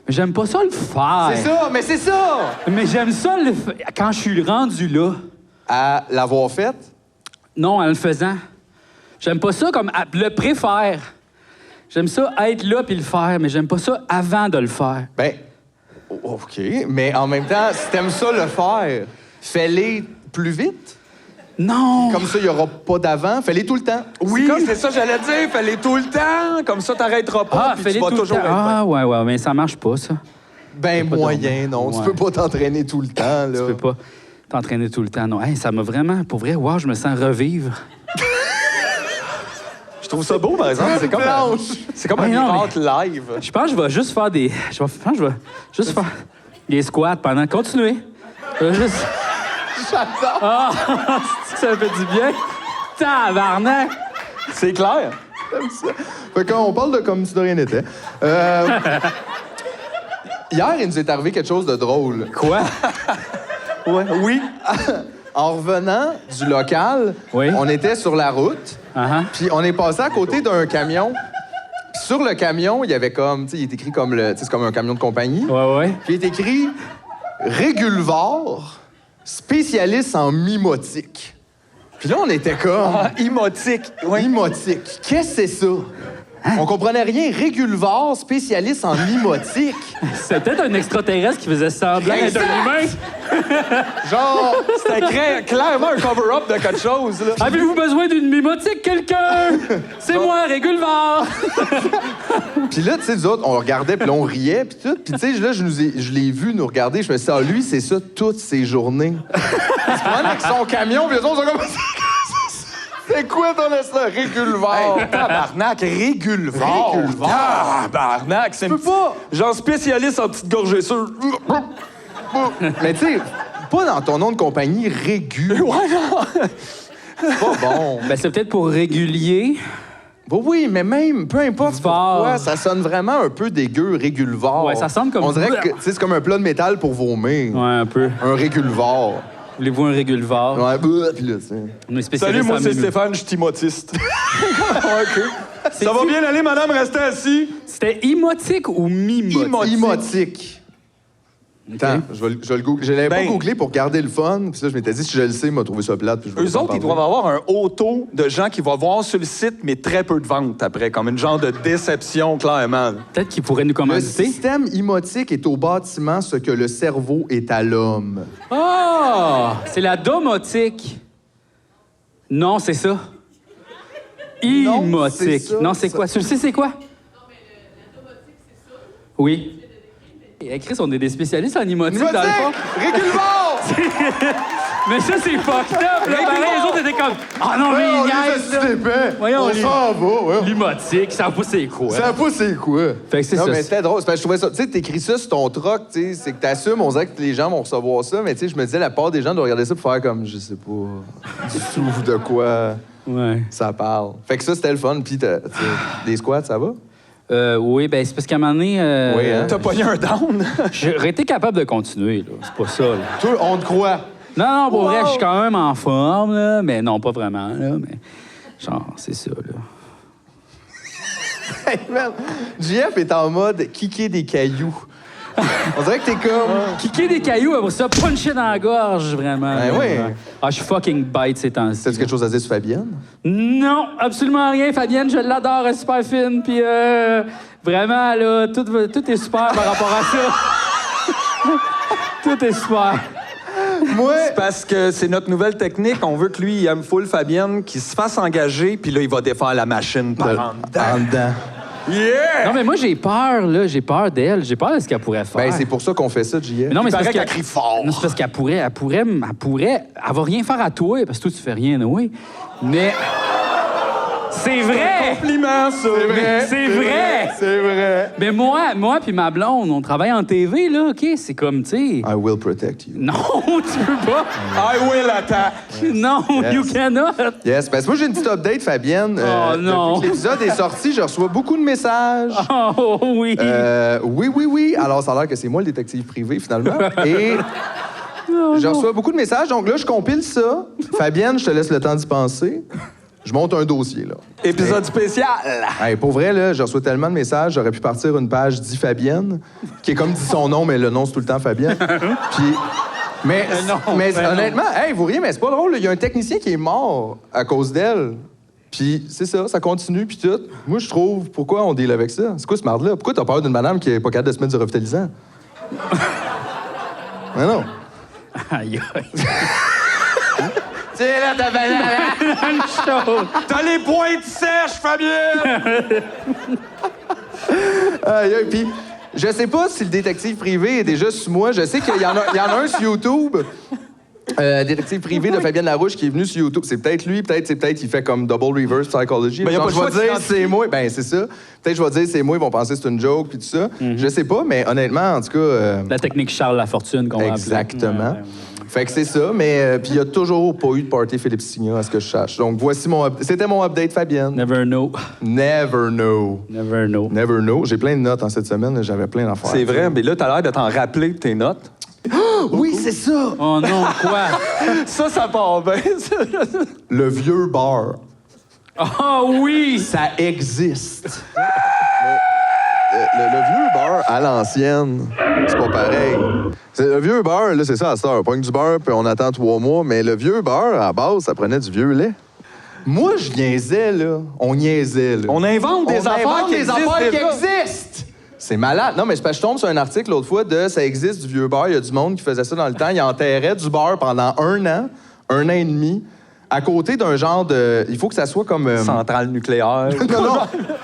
Mais j'aime pas ça le faire. C'est ça, mais c'est ça! Mais j'aime ça quand je suis rendu là. À l'avoir faite? Non, en le faisant. J'aime pas ça comme le préfère. J'aime ça être là puis le faire, mais j'aime pas ça avant de le faire. Ben, OK, mais en même temps, si t'aimes ça le faire, fais-les plus vite. Non! Comme ça, il n'y aura pas d'avant. Fais-les tout le temps. Oui, c'est ça, j'allais dire. Fais-les tout le temps. Comme ça, t'arrêteras pas. Ah, puis fais-les tu vas tout le toujours temps. être bien. Ah, ouais, mais ça marche pas, ça. Ben moyen, non. Ouais. Tu peux pas t'entraîner tout le temps, là. Tu peux pas t'entraîner tout le temps, non. Hey, ça m'a vraiment, pour vrai, wow, je me sens revivre. Je trouve ça beau, par exemple. C'est comme Planche. c'est comme un Ouais, non, miracle live. Je pense que je vais juste faire des... Je vais juste faire des squats pendant... Continuez. Je vais juste... J'adore. Ah! Ça me fait du bien. Tabarnak! C'est clair. Fait qu'on parle de comme si de rien n'était. Hier, il nous est arrivé quelque chose de drôle. Quoi? Ouais, oui. En revenant du local, Oui. on était sur la route, Uh-huh. puis on est passé à côté d'un camion. Puis sur le camion, il y avait comme, tu sais, il est écrit comme c'est comme un camion de compagnie. Ouais. Puis il est écrit Régulvar, spécialiste en mimotique. Puis là, on était comme Imotique. Oui. mimotique. Qu'est-ce que c'est ça? On comprenait rien. Régulvar, spécialiste en mimotique. C'est peut-être un extraterrestre qui faisait semblant d'être un humain. Genre, C'était clairement un cover-up de quelque chose, là. Avez-vous besoin d'une mimotique, quelqu'un? C'est moi, Régulvar. puis là, tu sais, nous autres, on le regardait, puis là, on riait, puis tout. Puis tu sais, là, je l'ai vu nous regarder. Je me suis dit, ah, lui, c'est ça toutes ses journées. Il se promène avec son camion, puis les autres sont comme... C'est quoi ton instant? Régulvar. Hey, tabarnak, Régulvar. Tabarnak, c'est peux pas. genre spécialiste en petites gorgessures. Mais tu sais, pas dans ton nom de compagnie, Régu. Ouais, non. C'est pas bon. Ben, c'est peut-être pour régulier. Bah oui, mais même, peu importe Var. pourquoi, ça sonne vraiment un peu dégueu, Régulvar. Ouais, ça sonne comme- On dirait que tu sais, c'est comme un plat de métal pour vomir. Ouais, un peu. Un Régulvar. Voulez-vous un Régulvar? Ouais, puis là, tu sais. On est spécialiste Salut, moi en c'est mimo- Stéphane, je suis timotiste. OK. Ça va bien aller, madame, restez assis. C'était imotique ou mimotique? Imotique. Attends, je vais le googler. Je l'avais Ben- pas googlé pour garder le fun. Puis ça, je m'étais dit, si je le sais, il m'a trouvé ça plate. Puis je vais Eux vous en autres, ils parler. doivent avoir un haut taux de gens qui vont voir sur le site, mais très peu de ventes après, comme une genre de déception, clairement. Peut-être qu'il pourrait nous Le commanditer. système imotique est au bâtiment ce que le cerveau est à l'homme. Ah! C'est la domotique. Non, c'est ça. Imotique. c'est ça, Non, c'est ça. quoi? Tu le sais, c'est quoi? Oui. Et Chris, on est des spécialistes en imotique, dans le fond. Régulvar! Mais ça, c'est fucked up, là. Pareil, les autres étaient comme... Ah non, mais Ouais, on il est niaise, là. épais. Voyons, On les- s'en va, ouais. L'imotique, ça pas c'est quoi. Ça pas c'est quoi. Fait que c'est non, ça. mais c'était drôle. C'est parce que je trouvais ça. Tu sais, t'écris ça sur ton troc, tu sais, c'est que t'assumes, on dirait que les gens vont recevoir ça, mais tu sais, je me disais, la part des gens doivent regarder ça pour faire comme, je sais pas, du tout de quoi Ouais. ça parle. Fait que ça, c'était le fun. Puis, tu sais, des squats, ça va? Oui, ben c'est parce qu'à un moment donné... Oui, hein? T'as pogné un down? J'aurais été capable de continuer, là. C'est pas ça, là. Toi, on te croit. Non, pour vrai, Wow! je suis quand même en forme, là. Mais non, pas vraiment, là. Mais genre, c'est ça, là. Hey, man, JF est en mode kicker des cailloux. On dirait que t'es comme. Kicker des cailloux, après ça, puncher dans la gorge, vraiment. Ben là. oui. Ah, je suis fucking bite ces temps-ci. T'as-tu quelque chose à dire sur Fabienne? Non, absolument rien. Fabienne, je l'adore, elle est super fine. Puis vraiment, là, tout est super par rapport à ça. Tout est super. Moi. Parce que c'est notre nouvelle technique. On veut que lui, il aime full Fabienne, qu'il se fasse engager, puis là, il va défaire la machine par en dedans. En dedans. Yeah! Non, mais moi, j'ai peur, là. J'ai peur d'elle. J'ai peur de ce qu'elle pourrait faire. Ben, c'est pour ça qu'on fait ça, JF. Mais non, mais Il c'est paraît parce qu'elle crie fort. Non, c'est parce qu'elle pourrait, elle va rien faire à toi, parce que toi, tu fais rien, oui. Mais c'est vrai! Compliment, ça. C'est vrai! C'est vrai. Mais moi puis ma blonde, on travaille en TV, là, OK? C'est comme, tu sais... I will protect you. Non, tu peux pas! I will attack. Non, Yes. you cannot! Yes, parce que moi, j'ai une petite update, Fabienne. Oh, non. Depuis que l'épisode est sorti, je reçois beaucoup de messages. Oh, oui! Oui. Alors, ça a l'air que c'est moi le détective privé, finalement. Et je reçois beaucoup de messages. Donc là, je compile ça. Fabienne, je te laisse le temps d'y penser. Je monte un dossier, là. Épisode spécial. Hey, pour vrai, là, je reçois tellement de messages, j'aurais pu partir une page dit Fabienne, qui est comme dit son nom, mais le nom, c'est tout le temps Fabienne. Puis... Mais, honnêtement, hey, vous riez, mais c'est pas drôle. Il y a un technicien qui est mort à cause d'elle. Puis c'est ça continue, puis tout. Moi, je trouve, pourquoi on deal avec ça? C'est quoi ce marde-là? Pourquoi t'as peur d'une madame qui est pas capable de se mettre du revitalisant? Mais non. Aïe, aïe. C'est là, ta banane! T'as les pointes sèches, Fabienne! Aïe, aïe, puis je sais pas si le détective privé est déjà sur moi. Je sais qu'il y en a un sur YouTube. Détective privé de Fabienne Larouche qui est venu sur YouTube. C'est peut-être lui, peut-être il fait comme double reverse psychology. Ben, y a Genre, pas je le vais choix de dire c'est moi. Ben, c'est ça. Peut-être je vais dire c'est moi, ils vont penser que c'est une joke puis tout ça. Je sais pas, mais honnêtement, en tout cas. La technique Charles Lafortune qu'on va appeler. Exactement. Ouais. Fait que c'est ça, mais puis il y a toujours pas eu de party Philippe Signa à ce que je sache. Donc voici c'était mon update, Fabienne. Never know. Never know. Never know. Never know. J'ai plein de notes en cette semaine, là, j'avais plein d'affaires. C'est vrai, mais là, t'as l'air de t'en rappeler de tes notes. Oui, c'est ça! Oh non, quoi? Ça part bien, ça. Le vieux bar. Ah oui! Ça existe. Le vieux beurre à l'ancienne, c'est pas pareil. Le vieux beurre, là, c'est ça, à cette heure. On pogne du beurre, puis on attend 3 mois. Mais le vieux beurre, à la base, ça prenait du vieux lait. Moi, je niaisais, là. On niaisait, là. On invente des affaires qui existent. C'est malade. Non, mais c'est parce que je tombe sur un article l'autre fois de « Ça existe du vieux beurre ». Il y a du monde qui faisait ça dans le temps. Ils enterraient du beurre pendant 1 an et demi, à côté d'un genre de... Il faut que ça soit comme... Centrale nucléaire.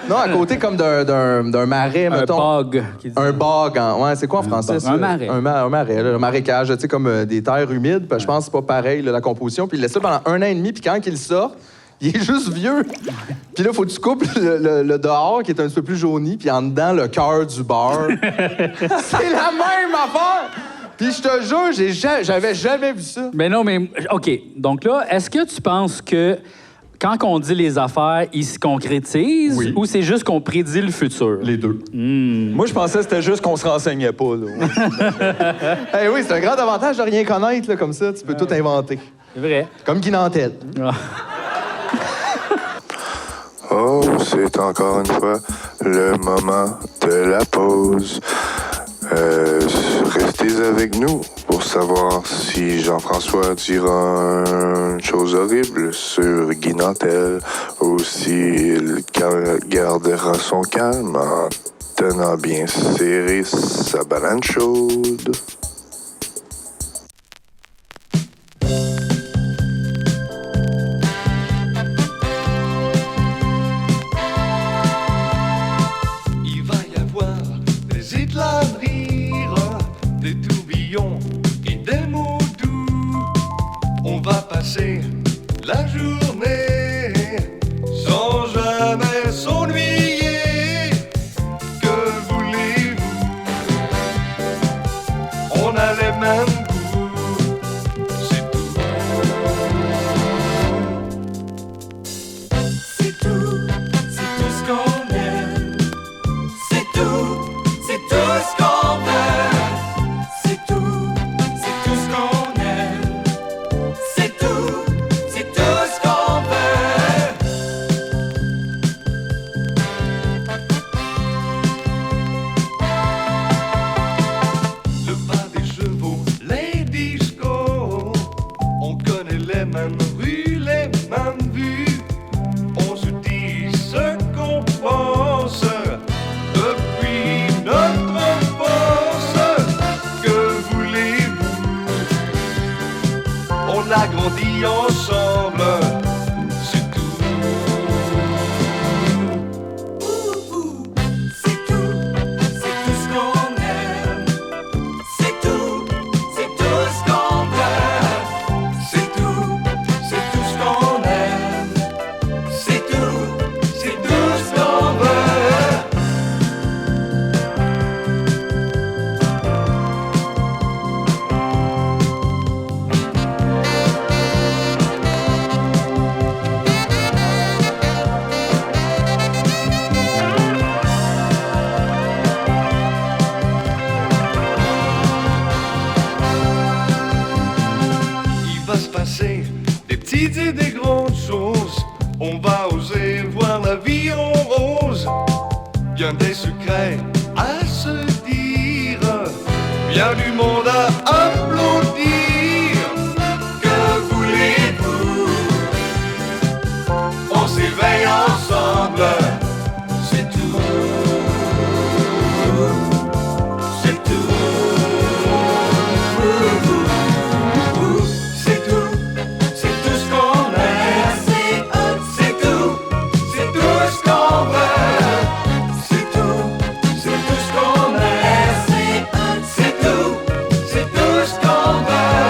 non, à côté comme d'un marais, mettons. Un bog. Un bog. Ouais, c'est quoi en français, ça? Un marais. Un marais, là, un marécage, tu sais, comme des terres humides. Puis je pense que c'est pas pareil, là, la composition. Puis il laisse ça pendant 1 an et demi, puis quand il sort, il est juste vieux. Puis là, faut que tu coupes le dehors, qui est un petit peu plus jauni, puis en dedans, le cœur du beurre. C'est la même affaire! Puis je te jure, j'avais jamais vu ça. Mais non, mais OK. Donc là, est-ce que tu penses que quand on dit les affaires, ils se concrétisent Oui. ou c'est juste qu'on prédit le futur? Les deux. Moi, je pensais que c'était juste qu'on se renseignait pas, là. Eh oui, c'est un grand avantage de rien connaître, là, comme ça. Tu peux tout inventer. C'est vrai. Comme Guy Nantel. Ah. Oh, c'est encore une fois le moment de la pause. Restez avec nous pour savoir si Jean-François dira une chose horrible sur Guy Nantel ou s'il gardera son calme en tenant bien serré sa banane chaude. Il va y avoir des éclats de rire, des tourbillons et des mots doux. On va passer la journée sans jamais s'ennuyer. Que voulez-vous? On a les mêmes goûts, c'est tout. C'est tout ce qu'on aime. C'est tout ce qu'on veut. C'est tout ce qu'on aime. C'est tout ce qu'on veut. Le pas des chevaux, les discos, on connaît les mêmes rues, les mêmes vues. On se dit ce qu'on pense depuis notre enfance. Que voulez-vous? On a grandi ensemble, c'est tout. C'est tout ce qu'on aime. C'est tout ce qu'on veut. C'est tout ce qu'on aime. C'est tout ce qu'on veut. Il va se passer des petites et des grandes choses. On va oser voir la vie en rose. Bien des secrets à se dire, bien du monde à applaudir. Que voulez-vous? On s'éveille ensemble, c'est tout. C'est tout. C'est tout ce qu'on aime. C'est tout ce qu'on veut. C'est tout ce qu'on aime. C'est tout ce qu'on veut.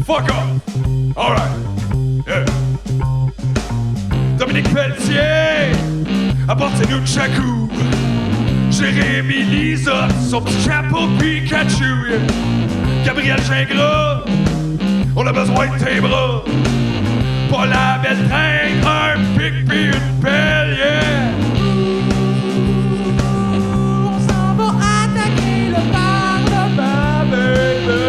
Fuck off! Alright. Yeah. Dominique Pelletier, apportez-nous une chacou. Jérémy Lisotte, son petit chapeau de Pikachu. Yeah. Gabriel Gingras, on a besoin de tes bras. Pas la belle traîne, un pic pis une pelle, yeah. On s'en va attaquer le Parlement, baby.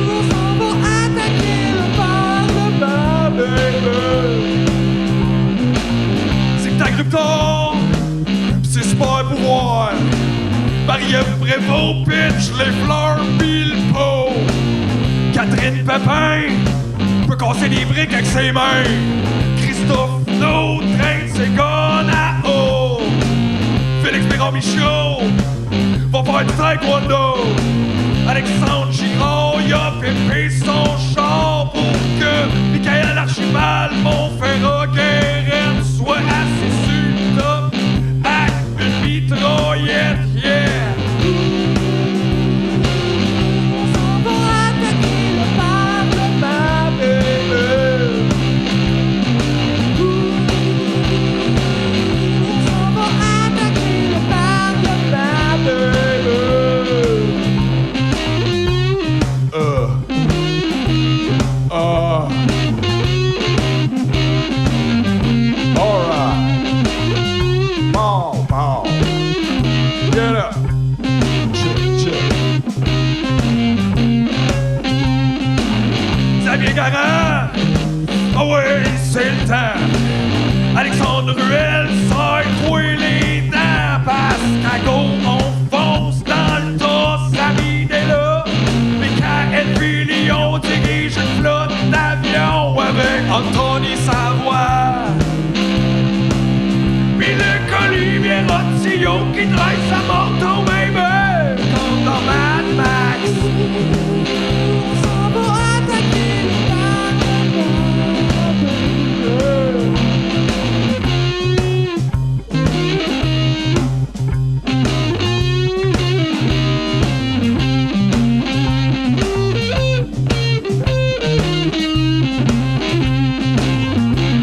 On s'en va attaquer le Parlement, baby. C'est que ta Krypton, pis c'est super pouvoir. Marie-Ève Prévost pitch les fleurs pis le pot. Catherine Pépin peut casser des briques avec ses mains. Christophe No traîne ses guns à eau. Félix Perron-Michaud va faire du taekwondo. Alexandre Girard y a pépé son char pour que Michael Archibald, Montferrat, Guérin soit assis sur le top avec une mitraillette, yeah. Ah ouais, c'est le temps. Alexandre Ruel, serre-toi les dents. Parce qu'à gauche, on fonce dans le tas. Samy est là. Michael Filion dirige une flotte d'avions avec Anthony Savoie. Puis le Olivier Rotillon qui traîne sa moto, baby. Comme dans Mad Max.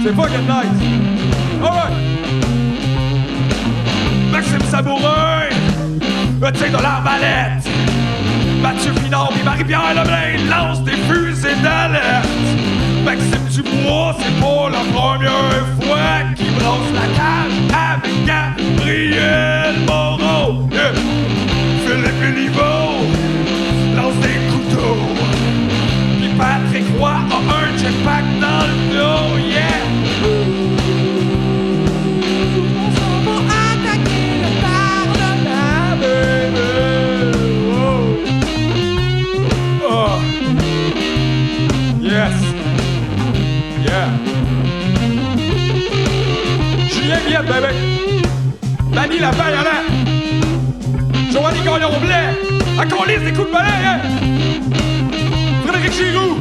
C'est fucking nice. Alright. Maxime Sabourin, tire de l'arbalète. Mathieu Pinard et Marie-Pierre Lebrun lancent des fusées d'alerte. Maxime Dubois, c'est pas la première fois qu'il brasse la cage avec Gabriel Moreau. Yeah. Philippe Liveau lance des couteaux. Puis Patrick Roy a un jetpack dans le dos, yeah. Yes. Yeah. Julien Viette, bébé. Danny Lapin, y'en a. Joanie Gagnon-Blais. À Colis des coups de balai, hein. Frédéric Giroux.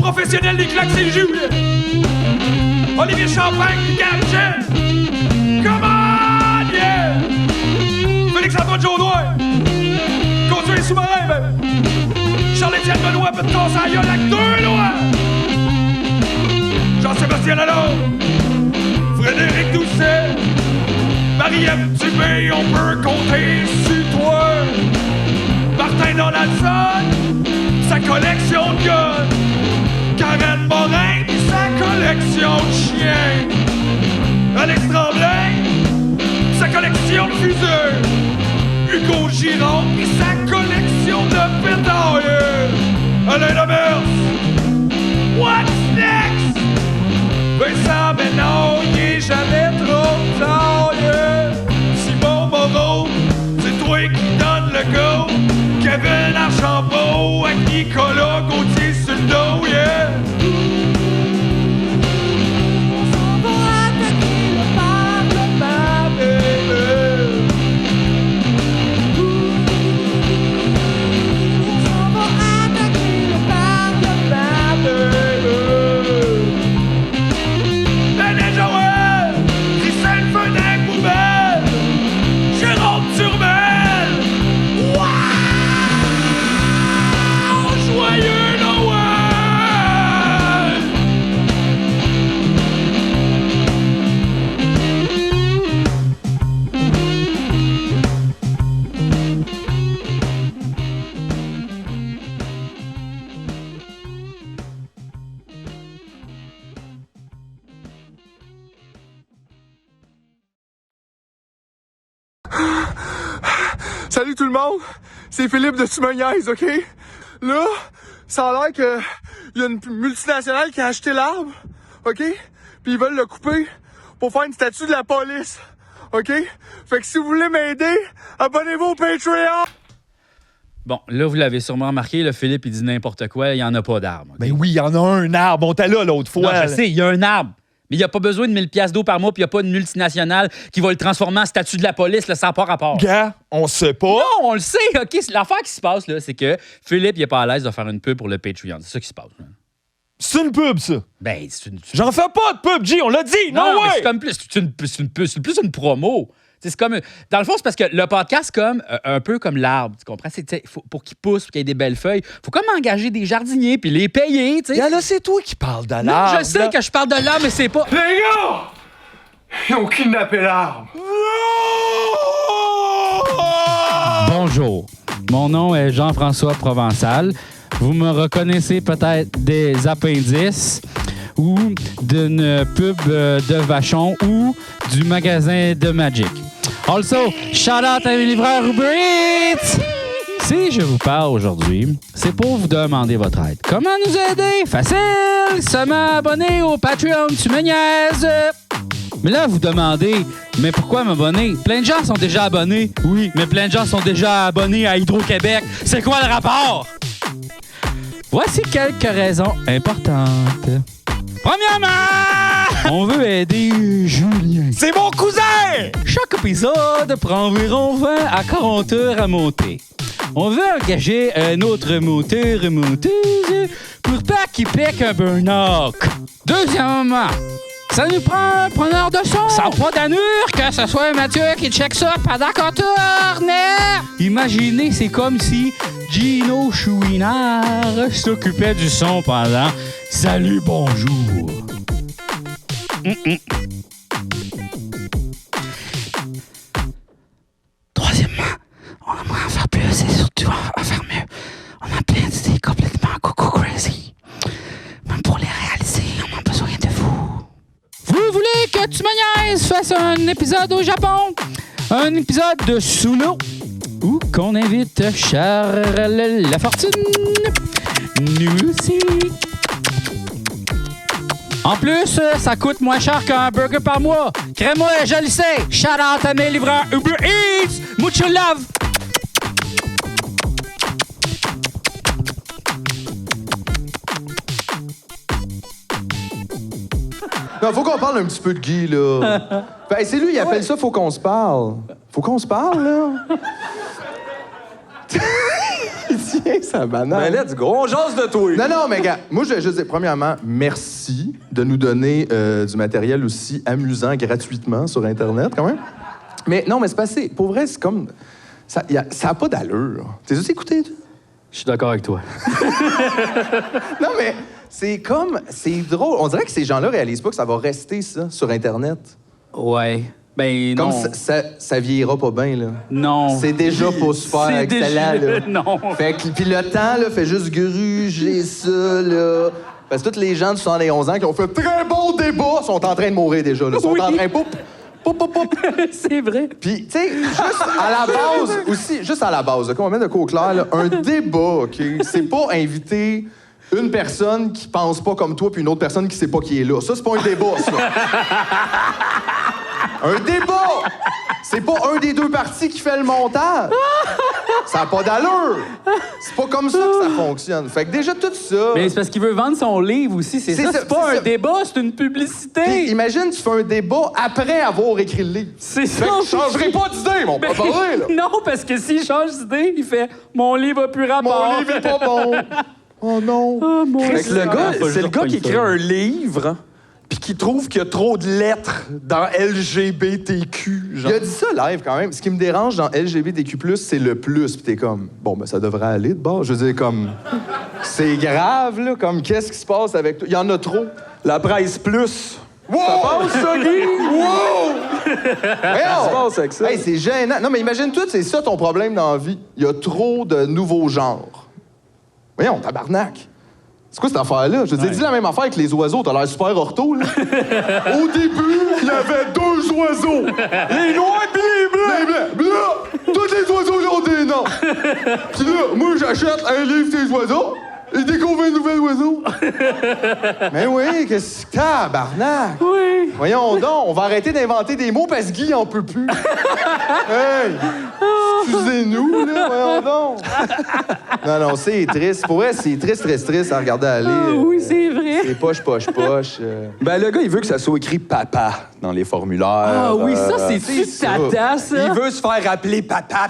Professionnel des claques, c'est le jus, yeah. Olivier Champagne, Captain. Come on, yeah. Félix-Antoine Jaudoin. Conduit les sous-marins, bébé. Charles-Étienne Benoît peut te casser la gueule avec 2 lois. Jean-Sébastien Lalonde, Frédéric Doucet, Marie-Ève Dubé, on peut compter sur toi. Martin Donaldson, sa collection de guns. Karen Morin, sa collection de chiens. Alex Tremblay, sa collection de fuseurs. Hugo Girard et sa collection de pétards. Alain Lemers, what's next? Vincent Bénard, il est jamais trop tard. Simon Moreau, c'est toi qui donne le go. Kevin Archambault avec Nicolas Gauthier sur le dos, yeah. Wow! tout le monde, c'est Philippe de Tu me niaises, OK? Là, ça a l'air que y a une multinationale qui a acheté l'arbre, OK? Puis ils veulent le couper pour faire une statue de la police, OK? Fait que si vous voulez m'aider, abonnez-vous au Patreon! Bon, là, vous l'avez sûrement remarqué, là, Philippe, il dit n'importe quoi, il n'y en a pas d'arbre. Ben oui, il y en a un arbre. On était là l'autre fois. Non, là. je sais, il y a un arbre. Mais il n'y a pas besoin de 1000 piastres d'eau par mois, puis il n'y a pas une multinationale qui va le transformer en statut de la police, là, ça n'a pas rapport. Gars, on sait pas. Non, on le sait, OK? L'affaire qui se passe, là, c'est que Philippe, il n'est pas à l'aise de faire une pub pour le Patreon. C'est ça qui se passe. Là. C'est une pub, ça. Ben, c'est une... J'en fais pas de pub, G, on l'a dit. Non, Non, mais ouais. c'est comme plus, c'est plus une promo. C'est comme, dans le fond, c'est parce que le podcast, comme un peu comme l'arbre, tu comprends? Pour qu'il pousse, pour qu'il y ait des belles feuilles, faut comme engager des jardiniers puis les payer, tu sais. Gars, là, c'est toi qui parles de Non, l'arbre. je sais là. que je parle de l'arbre, mais c'est pas... Les gars! Ils ont kidnappé l'arbre! Bonjour, mon nom est Jean-François Provençal. Vous me reconnaissez peut-être des appendices ou d'une pub de Vachon ou du magasin de Magic. Also, shout out à mes livreurs Uber Eats! Si je vous parle aujourd'hui, c'est pour vous demander votre aide. Comment nous aider? Facile! Seulement abonner au Patreon, tu me niaises! Mais là, vous demandez, mais pourquoi m'abonner? Plein de gens sont déjà abonnés. Oui, mais plein de gens sont déjà abonnés à Hydro-Québec. C'est quoi le rapport? Voici quelques raisons importantes. Premièrement, on veut aider Julien. C'est mon cousin! Chaque épisode prend environ 20 à 40 heures à monter. On veut engager un autre monteur et monteuse pour pas qu'il pique un burn-out. Deuxièmement, ça nous prend un preneur de son. Ça n'a pas d'allure que ce soit Mathieu qui check ça pendant qu'on tourne. Imaginez, c'est comme si Gino Chouinard s'occupait du son pendant « Salut, bonjour ». Troisièmement, on aimerait en faire plus et surtout en faire mieux. On a plein d'idées complètement coco crazy. Même pour les réaliser, on a besoin de vous. Vous voulez que Tu me niaises fasse un épisode au Japon? Un épisode de sous l'eau? Ou qu'on invite Charles Lafortune? Nous aussi. En plus, ça coûte moins cher qu'un burger par mois. Crée-moi, je le sais. Shout out à mes livreurs Uber Eats. Mucho love. Non, faut qu'on parle un petit peu de Guy, là. Ben, c'est lui, il appelle ça « Faut qu'on se parle ». Faut qu'on se parle, là. Tiens, ça banane. Ben, let's go, on jase de toi. Non, mais gars, moi, je vais juste dire, premièrement, merci de nous donner du matériel aussi amusant gratuitement sur Internet, quand même. Mais non, mais c'est passé. Pour vrai, c'est comme... Ça a pas d'allure. T'es juste écouté, toi? Je suis d'accord avec toi. Non, mais c'est comme... C'est drôle. On dirait que ces gens-là réalisent pas que ça va rester, ça, sur Internet. Ouais. Ben Comme non. ça vieillira pas bien, là. Non. C'est déjà pas super C'est excellent, déjà- là. Non. Fait que, puis le temps, là, fait juste gruger ça, là. Parce que tous les gens de 71 ans qui ont fait très bon débat sont en train de mourir déjà, là. Sont Oui. en train... Poup, poup, poup, poup. C'est vrai. Puis, tu sais, juste à la base, aussi, juste à la base, OK, on va mettre de quoi au clair, là, un débat, OK, c'est pas inviter une personne qui pense pas comme toi puis une autre personne qui sait pas qui est là. Ça, c'est pas un débat, ça. Un débat! C'est pas un des deux partis qui fait le montage. Ça n'a pas d'allure. C'est pas comme ça que ça fonctionne. Fait que déjà, tout ça... Mais c'est parce qu'il veut vendre son livre aussi, c'est ça. C'est pas c'est un ça. débat, c'est une publicité. Puis, imagine, tu fais un débat après avoir écrit le livre. C'est ça. Fait que je changerai pas d'idée, mon pas parler, là. Non, parce que s'il change d'idée, il fait « Mon livre a plus rapport. » Mon livre est pas bon. Oh non. Oh, mon Fait que le gars, Faut que je c'est le gars reprenne qui écrit ça. un livre puis qui trouve qu'il y a trop de lettres dans LGBTQ. Genre. Il a dit ça live quand même. Ce qui me dérange dans LGBTQ+, c'est le plus. Puis t'es comme, bon, ben ça devrait aller de bord. Je veux dire, comme, c'est grave, là. Comme, qu'est-ce qui se passe avec toi? Il y en a trop. La presse plus. Wow! Ça passe, ça, Guy? Wow! Qu'est-ce qui se passe avec ça? Hey, c'est gênant. Non, mais imagine tout, c'est ça ton problème dans la vie. Il y a trop de nouveaux genres. Voyons, tabarnak. C'est quoi cette affaire-là? Je t'ai dit la même affaire que les oiseaux. T'as l'air super ortho, là. Au début, il y avait 2 oiseaux. Les noirs pis les blancs. Les blancs. Pis là, tous les oiseaux, ils ont des noms. Pis là, moi, j'achète un livre des oiseaux et découvre un nouvel oiseau. Mais oui, qu'est-ce que tabarnak? Oui. Voyons donc, on va arrêter d'inventer des mots parce que Guy en peut plus. Hey! Excusez-nous, là, voyons donc. Non, c'est triste. Pour vrai, c'est triste à regarder aller. Oui, c'est vrai. C'est poche. Ben, le gars, il veut que ça soit écrit papa dans les formulaires. Ah oui, ça, c'est-tu ça. tata, ça? Il veut se faire appeler papa.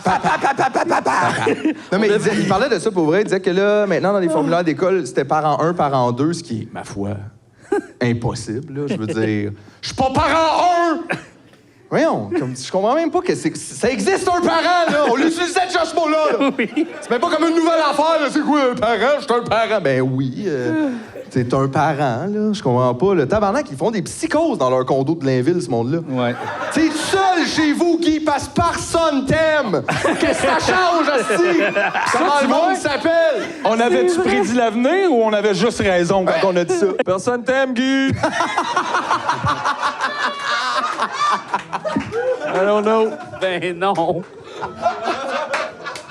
Non, mais il parlait de ça pour vrai. Il disait que là, maintenant, dans les formulaires d'école, c'était parent 1, parent 2, ce qui est, ma foi, impossible, là. Je veux dire, je suis pas parent 1! Voyons, je comprends même pas que ça existe un parent, là! On l'utilisait déjà ce mot-là, là! Oui. C'est même pas comme une nouvelle affaire, là! C'est quoi un parent? Je suis un parent! Ben oui, t'es un parent, là. Je comprends pas. Le tabarnak, ils font des psychoses dans leur condo de Blainville, ce monde-là. Ouais. T'es seul chez vous, Guy, parce que personne t'aime! Qu'est-ce que ça change, aussi? Comment le monde s'appelle? On avait-tu prédit l'avenir ou on avait juste raison quand on a dit ça? Personne t'aime, Guy! I don't know. Ben non.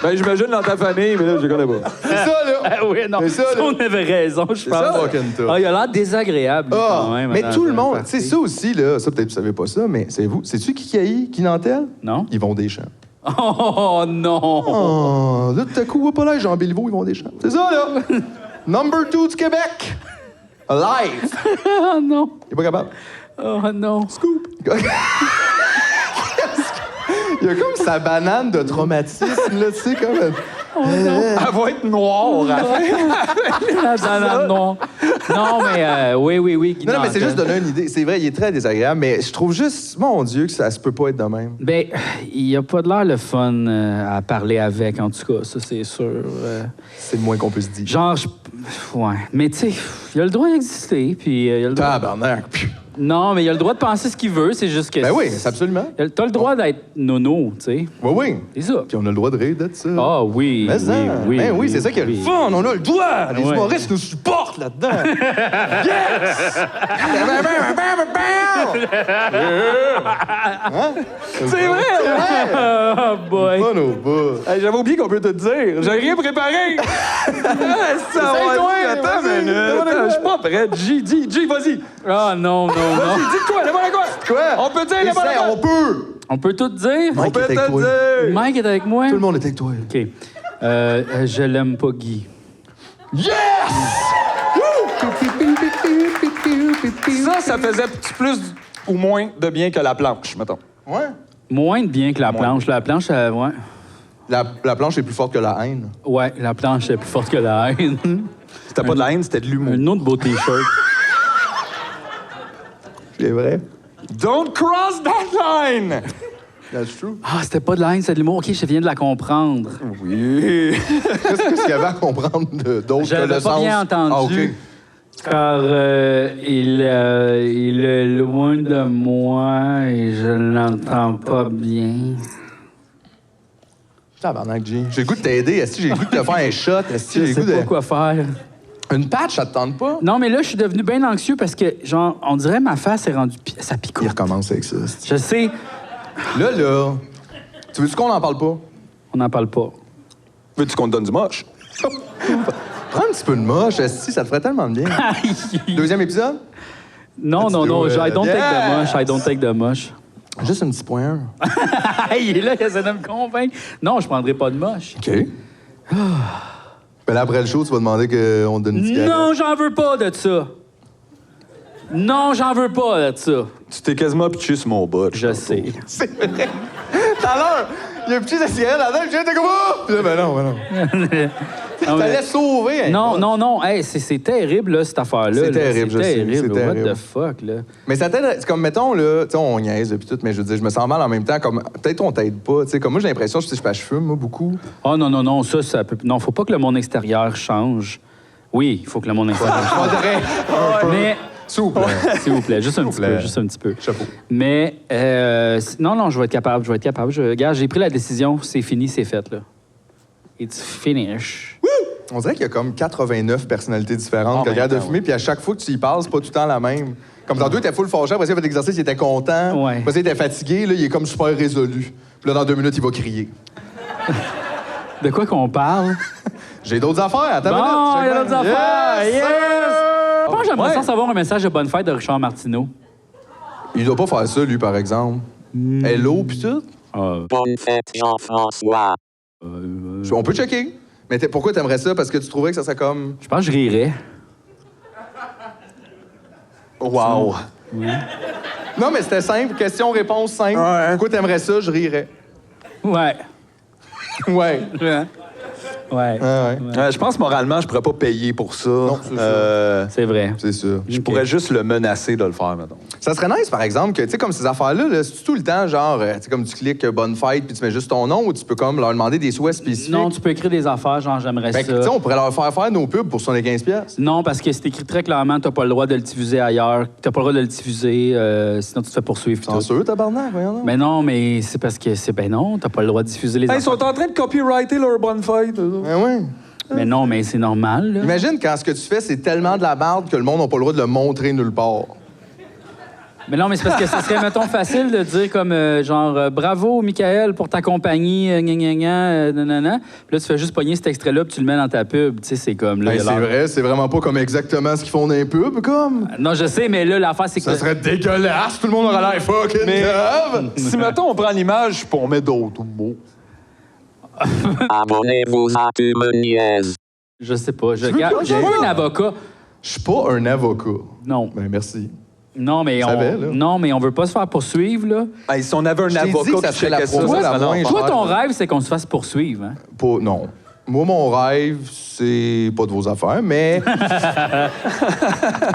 Ben, j'imagine dans ta famille, mais là, je connais pas. C'est ça, là! Ah oui, non. C'est ça, là. On avait raison, je pense. ça, fucking tough. Ah, il a l'air désagréable, lui, Ah, quand même. mais dans tout le la monde, partie. tu sais, ça aussi, là, ça peut-être vous savez pas ça, mais c'est vous. C'est-tu qui haït, qui Nantel? Non? Ils vont des champs. Oh non! Oh, là, tout à coup, pas là, Jean Béliveau, ils vont des champs. C'est ça, là! Number 2 du Québec! Alive! Oh non! Il est pas capable. Oh non! Scoop! Il y a comme sa banane de traumatisme, là, tu sais, comme... Elle va être noire. La banane noire. Non, mais oui. Guy Non, mais c'est Nantel. juste donner une idée. C'est vrai, il est très désagréable, mais je trouve juste, mon Dieu, que ça se peut pas être de même. Ben, il a pas de l'air le fun à parler avec, en tout cas, ça, c'est sûr. C'est le moins qu'on puisse dire. Genre, ouais. Mais tu sais, il a le droit d'exister, puis il a le droit... Tabarnak! Non, mais il a le droit de penser ce qu'il veut, c'est juste que... Ben oui, c'est absolument. T'as le droit d'être nono, tu sais. Oui. C'est ça. Puis on a le droit de rire de ça. Ah oui, Mais ça, oui. ben oui, c'est ça qui est le fun, on a le droit. Les Ouais. humoristes nous supportent là-dedans. Yes! Hein? C'est vrai! Oh boy. Fun au bout. Hey, j'avais oublié qu'on peut te dire. J'ai rien préparé. Ça va. toi, Attends vas-y. une minute. Je suis pas prêt. G, vas-y. Ah non. Vas-y, dis quoi, n'importe quoi. Quoi? On peut dire n'importe Essaie, quoi. on peut. On peut tout dire? Mike On peut est avec te toi. dire. Mike est avec moi? Tout le monde est avec toi. OK. Je l'aime pas, Guy. Yes! Ça faisait plus ou moins de bien que la planche, mettons. Ouais. Moins de bien que la planche. La planche, ouais. La planche est plus forte que la haine. Ouais, la planche est plus forte que la haine. C'était pas de la haine, c'était de l'humour. Un autre beau T-shirt. C'est vrai. Don't cross that line! That's true. Ah, c'était pas de la haine, c'est de l'humour. OK, je viens de la comprendre. Oui. Qu'est-ce qu'il y avait à comprendre d'autre que J'avais le pas sens? bien entendu. Car il est loin de moi et je ne l'entends pas bien. Tabarnak, G. J'ai le goût de t'aider. Est-ce que j'ai le goût de te faire un shot? Est-ce que Je j'ai le sais goût de... pas quoi faire. Une patch, ça te tente pas? Non, mais là, je suis devenu bien anxieux parce que, genre, on dirait ma face est rendue... Ça picote. Il recommence avec ça. Je sais, Là, tu veux-tu qu'on en parle pas? on n'en parle pas. Veux-tu qu'on te donne du moche? Prends un petit peu de moche, esti, ça te ferait tellement de bien. Deuxième épisode? Non, Let's do I it. don't take the Yes! moche, I don't take the moche. Juste un petit point. Il est là, il essaie de me convaincre. Non, je prendrai pas de moche. OK. Ben là, après le show, tu vas demander qu'on te donne une cigarette. Non, j'en veux pas de ça. Non, j'en veux pas de ça. Tu t'es quasiment pitché sur mon bot. Je sais. C'est vrai. Tout à l'heure, il y a un petit cigarette là-dedans, je viens de comme... Oh! Puis là, ben non. Non, mais- T'allais sauver. Hein, Non. Hey, c'est terrible, là, cette affaire-là. C'est là. terrible, je sais, terrible. c'est What terrible. the fuck, là? Mais ça t'aide, c'est comme, mettons, là, tu sais, on niaise depuis tout, mais je veux dire, je me sens mal en même temps, comme, peut-être on t'aide pas, tu sais, comme moi, j'ai l'impression, je fume, moi, beaucoup. Oh non, ça peut... Non, faut pas que le monde extérieur change. Oui, il faut que le monde extérieur change. Faudrait un peu. Mais... S'il vous plaît. S'il vous plaît, juste un petit plaît. peu, juste un petit peu. Chapeau. Mais, non, je vais être capable, Regarde, j'ai pris la décision, c'est fini, c'est fait, là. It's finished. On dirait qu'il y a comme 89 personnalités différentes En que même regarde de temps, fumer, puis à chaque fois que tu y passes, c'est pas tout le temps la même. Comme tantôt, il était full fâché, après ça, il a fait l'exercice, il était content. Ouais. Après ça, il était fatigué, là, il est comme super résolu. Puis là, dans 2 minutes, il va crier. De quoi qu'on parle? J'ai d'autres affaires, attends Bon, une minute. il y a d'autres affaires, yes! Je pense que j'aimerais Ouais. ça savoir un message de bonne fête de Richard Martineau. Il doit pas faire ça, lui, par exemple. Hello, pis tout. Bonne fête, Jean-François. On peut checker. Mais pourquoi t'aimerais ça? Parce que tu trouvais que ça serait comme... Je pense que je rirais. Wow. Non, mais c'était simple. Question-réponse simple. Ouais. Pourquoi t'aimerais ça? Je rirais. Ouais. Ouais. Ouais. Ouais. Je pense que moralement, je pourrais pas payer pour ça. Non, c'est C'est vrai. C'est ça. Je pourrais juste le menacer de le faire, mettons. Ça serait nice, par exemple, que, tu sais, comme ces affaires-là, là, c'est tout le temps, genre, tu sais, comme tu cliques bonne fête, puis tu mets juste ton nom, ou tu peux comme leur demander des souhaits spécifiques. Non, tu peux écrire des affaires, genre j'aimerais Fait que, tu sais, ça. on pourrait leur faire nos pubs pour 75$. Non, parce que c'est écrit très clairement, t'as pas le droit de le diffuser ailleurs. T'as pas le droit de le diffuser, sinon tu te fais poursuivre. pis tout. Censure, tabarnak, voyons donc. Mais non, mais c'est parce que c'est... Ben non, t'as pas le droit de diffuser les Hey, ils affaires. sont en train de copyrighter leur bonne fête. Ben ouais. Mais non, mais c'est normal, là. Imagine quand ce que tu fais, c'est tellement de la merde que le monde n'a pas le droit de le montrer nulle part. Mais non, mais c'est parce que ça serait, mettons, facile de dire comme, bravo, Michael, pour ta compagnie, nanana. Puis là, tu fais juste pogner cet extrait-là, puis tu le mets dans ta pub. Tu sais, c'est comme... Là, Hey, c'est vrai, c'est vraiment pas comme exactement ce qu'ils font dans les pubs, comme. Non, je sais, mais là, l'affaire, c'est que... Ça serait dégueulasse, tout le monde aurait l'air fucking grave. Si, mettons, on prend l'image, puis on met d'autres mots. Abonnez-vous à Tu me niaises. Je sais pas. J'ai pas un avocat. Je suis pas un avocat. Non. Ben merci. Non, mais Ça va, là. non, mais on veut pas se faire poursuivre, là. Hey, si on avait un Je t'ai dit avocat que ça qui serait la checkait ça, promo ça la serait moins l'enfer. Toi, ton rêve, c'est qu'on se fasse poursuivre, hein? Pas, non. Moi, mon rêve, c'est pas de vos affaires, mais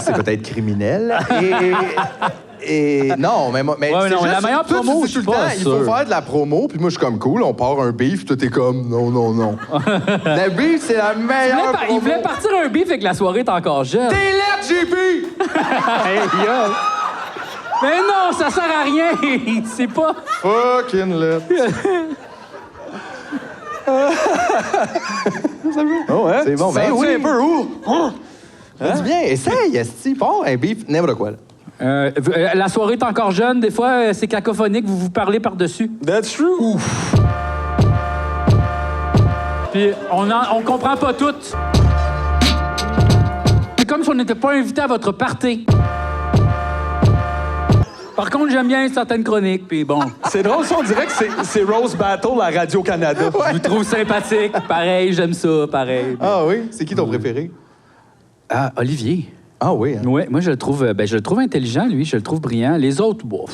c'est peut-être criminel. Et non, mais Ouais, non, la meilleure toi, tu promo, dis je suis tout le temps, pas il faut sûr. faire de la promo, puis moi, je suis comme cool, on part un beef, toi, t'es comme non. La beef, c'est la meilleure promo. Il voulait partir un beef et que la soirée est encore jeune. T'es laide, JP! Hey, yo! Mais non, ça sert à rien! C'est pas... Fucking laide. Oh, ouais? C'est bon, Tu ben sens-tu oui. un peu où? Dis bien, essaye, esti, part un beef, n'importe quoi, là. La soirée est encore jeune, des fois, c'est cacophonique, vous vous parlez par-dessus. That's true. Puis on comprend pas tout. C'est comme si on n'était pas invité à votre party. Par contre, j'aime bien certaines chroniques, puis bon. C'est drôle, ça, on dirait que c'est Rose Battle à Radio-Canada. Je vous trouve sympathique. Pareil, j'aime ça, pareil. Ah oui? C'est qui ton préféré? Ah, Olivier. Ah oui, hein? Ouais, moi, je le trouve intelligent, lui. Je le trouve brillant. Les autres, bof.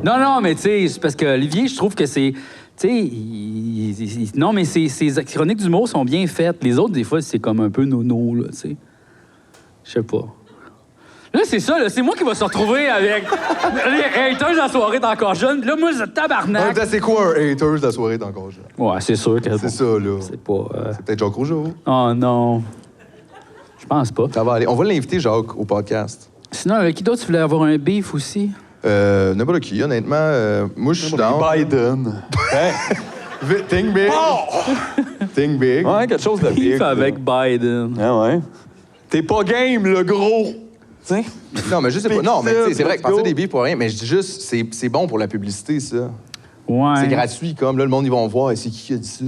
Non, mais tu sais, c'est parce que Olivier, je trouve que c'est... Tu sais, non, mais ses chroniques d'humour sont bien faites. Les autres, des fois, c'est comme un peu nono, là, tu sais. Je sais pas. Là, c'est ça, là. C'est moi qui va se retrouver avec les haters de la soirée d'encore jeune. Puis là, moi, je En même tabarnak. temps, c'est quoi un haters de la soirée d'encore jeune? Ouais, c'est sûr que... C'est ça, là. C'est pas... C'est peut-être Jacques Rougeau. Oh non. Je pense pas. Ça va aller. On va l'inviter, Jacques, au podcast. Sinon, avec qui d'autre tu voulais avoir un beef aussi? N'importe qui, honnêtement. Moi, je suis down. Biden. Think big. Think big. Ouais, quelque chose de big. Beef là. avec Biden. Ah ouais. T'es pas game, le gros. T'sais? Non, mais je sais pas. Non, mais tu sais, c'est vrai que Let's go. penser des billes pour rien, mais je dis juste, c'est bon pour la publicité, ça. Ouais. C'est gratuit, comme là, le monde, ils vont voir. Et c'est qui a dit ça?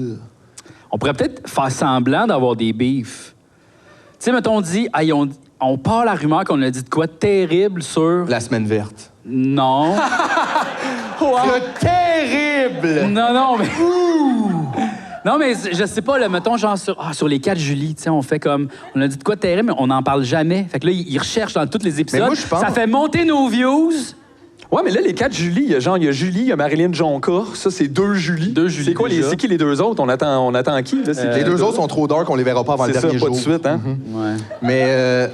On pourrait peut-être faire semblant d'avoir des beefs. Tu sais, mettons, on dit, hey, on part la rumeur qu'on a dit de quoi de terrible sur... La semaine verte. Non. C'est terrible! non, mais... Non, mais je sais pas, là, mettons, genre sur les 4 juillet, tu sais, on fait comme... On a dit de quoi de terrible, mais on n'en parle jamais. Fait que là, ils recherchent dans tous les épisodes. moi, je pense- Ça fait monter nos views. Ouais, mais là, les 4 Julie, il y a Julie, il y a Marilyn Jonca. Ça, c'est 2 Julie. 2 Julie, C'est quoi, déjà. c'est qui les 2 autres? On attend qui, là? C'est Les deux autres sont trop dark, on les verra pas avant le C'est ça, dernier pas jour. de suite, hein? Ouais.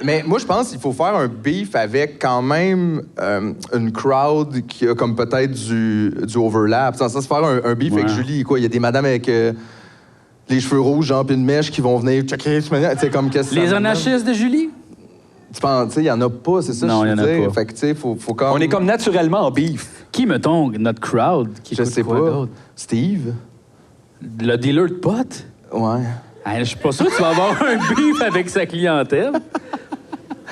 Mais moi, je pense qu'il faut faire un beef avec quand même une crowd qui a comme peut-être du overlap. Sans ça, se faire un beef avec Julie, quoi. Il y a des madames avec les cheveux rouges, genre, puis une mèche qui vont venir checker. Tu sais, comme qu'est-ce que ça Les me anarchistes de Julie? Tu penses, tu sais, il y en a pas, c'est ça Non, que je il y en veux a dire. pas. Fait que, tu sais, faut comme... On est comme naturellement en beef. Qui, mettons, notre crowd? Qui Je écoute sais quoi pas. d'autre? Steve? Le dealer de potes? Ouais. Hey, je suis pas sûr que tu vas avoir un beef avec sa clientèle.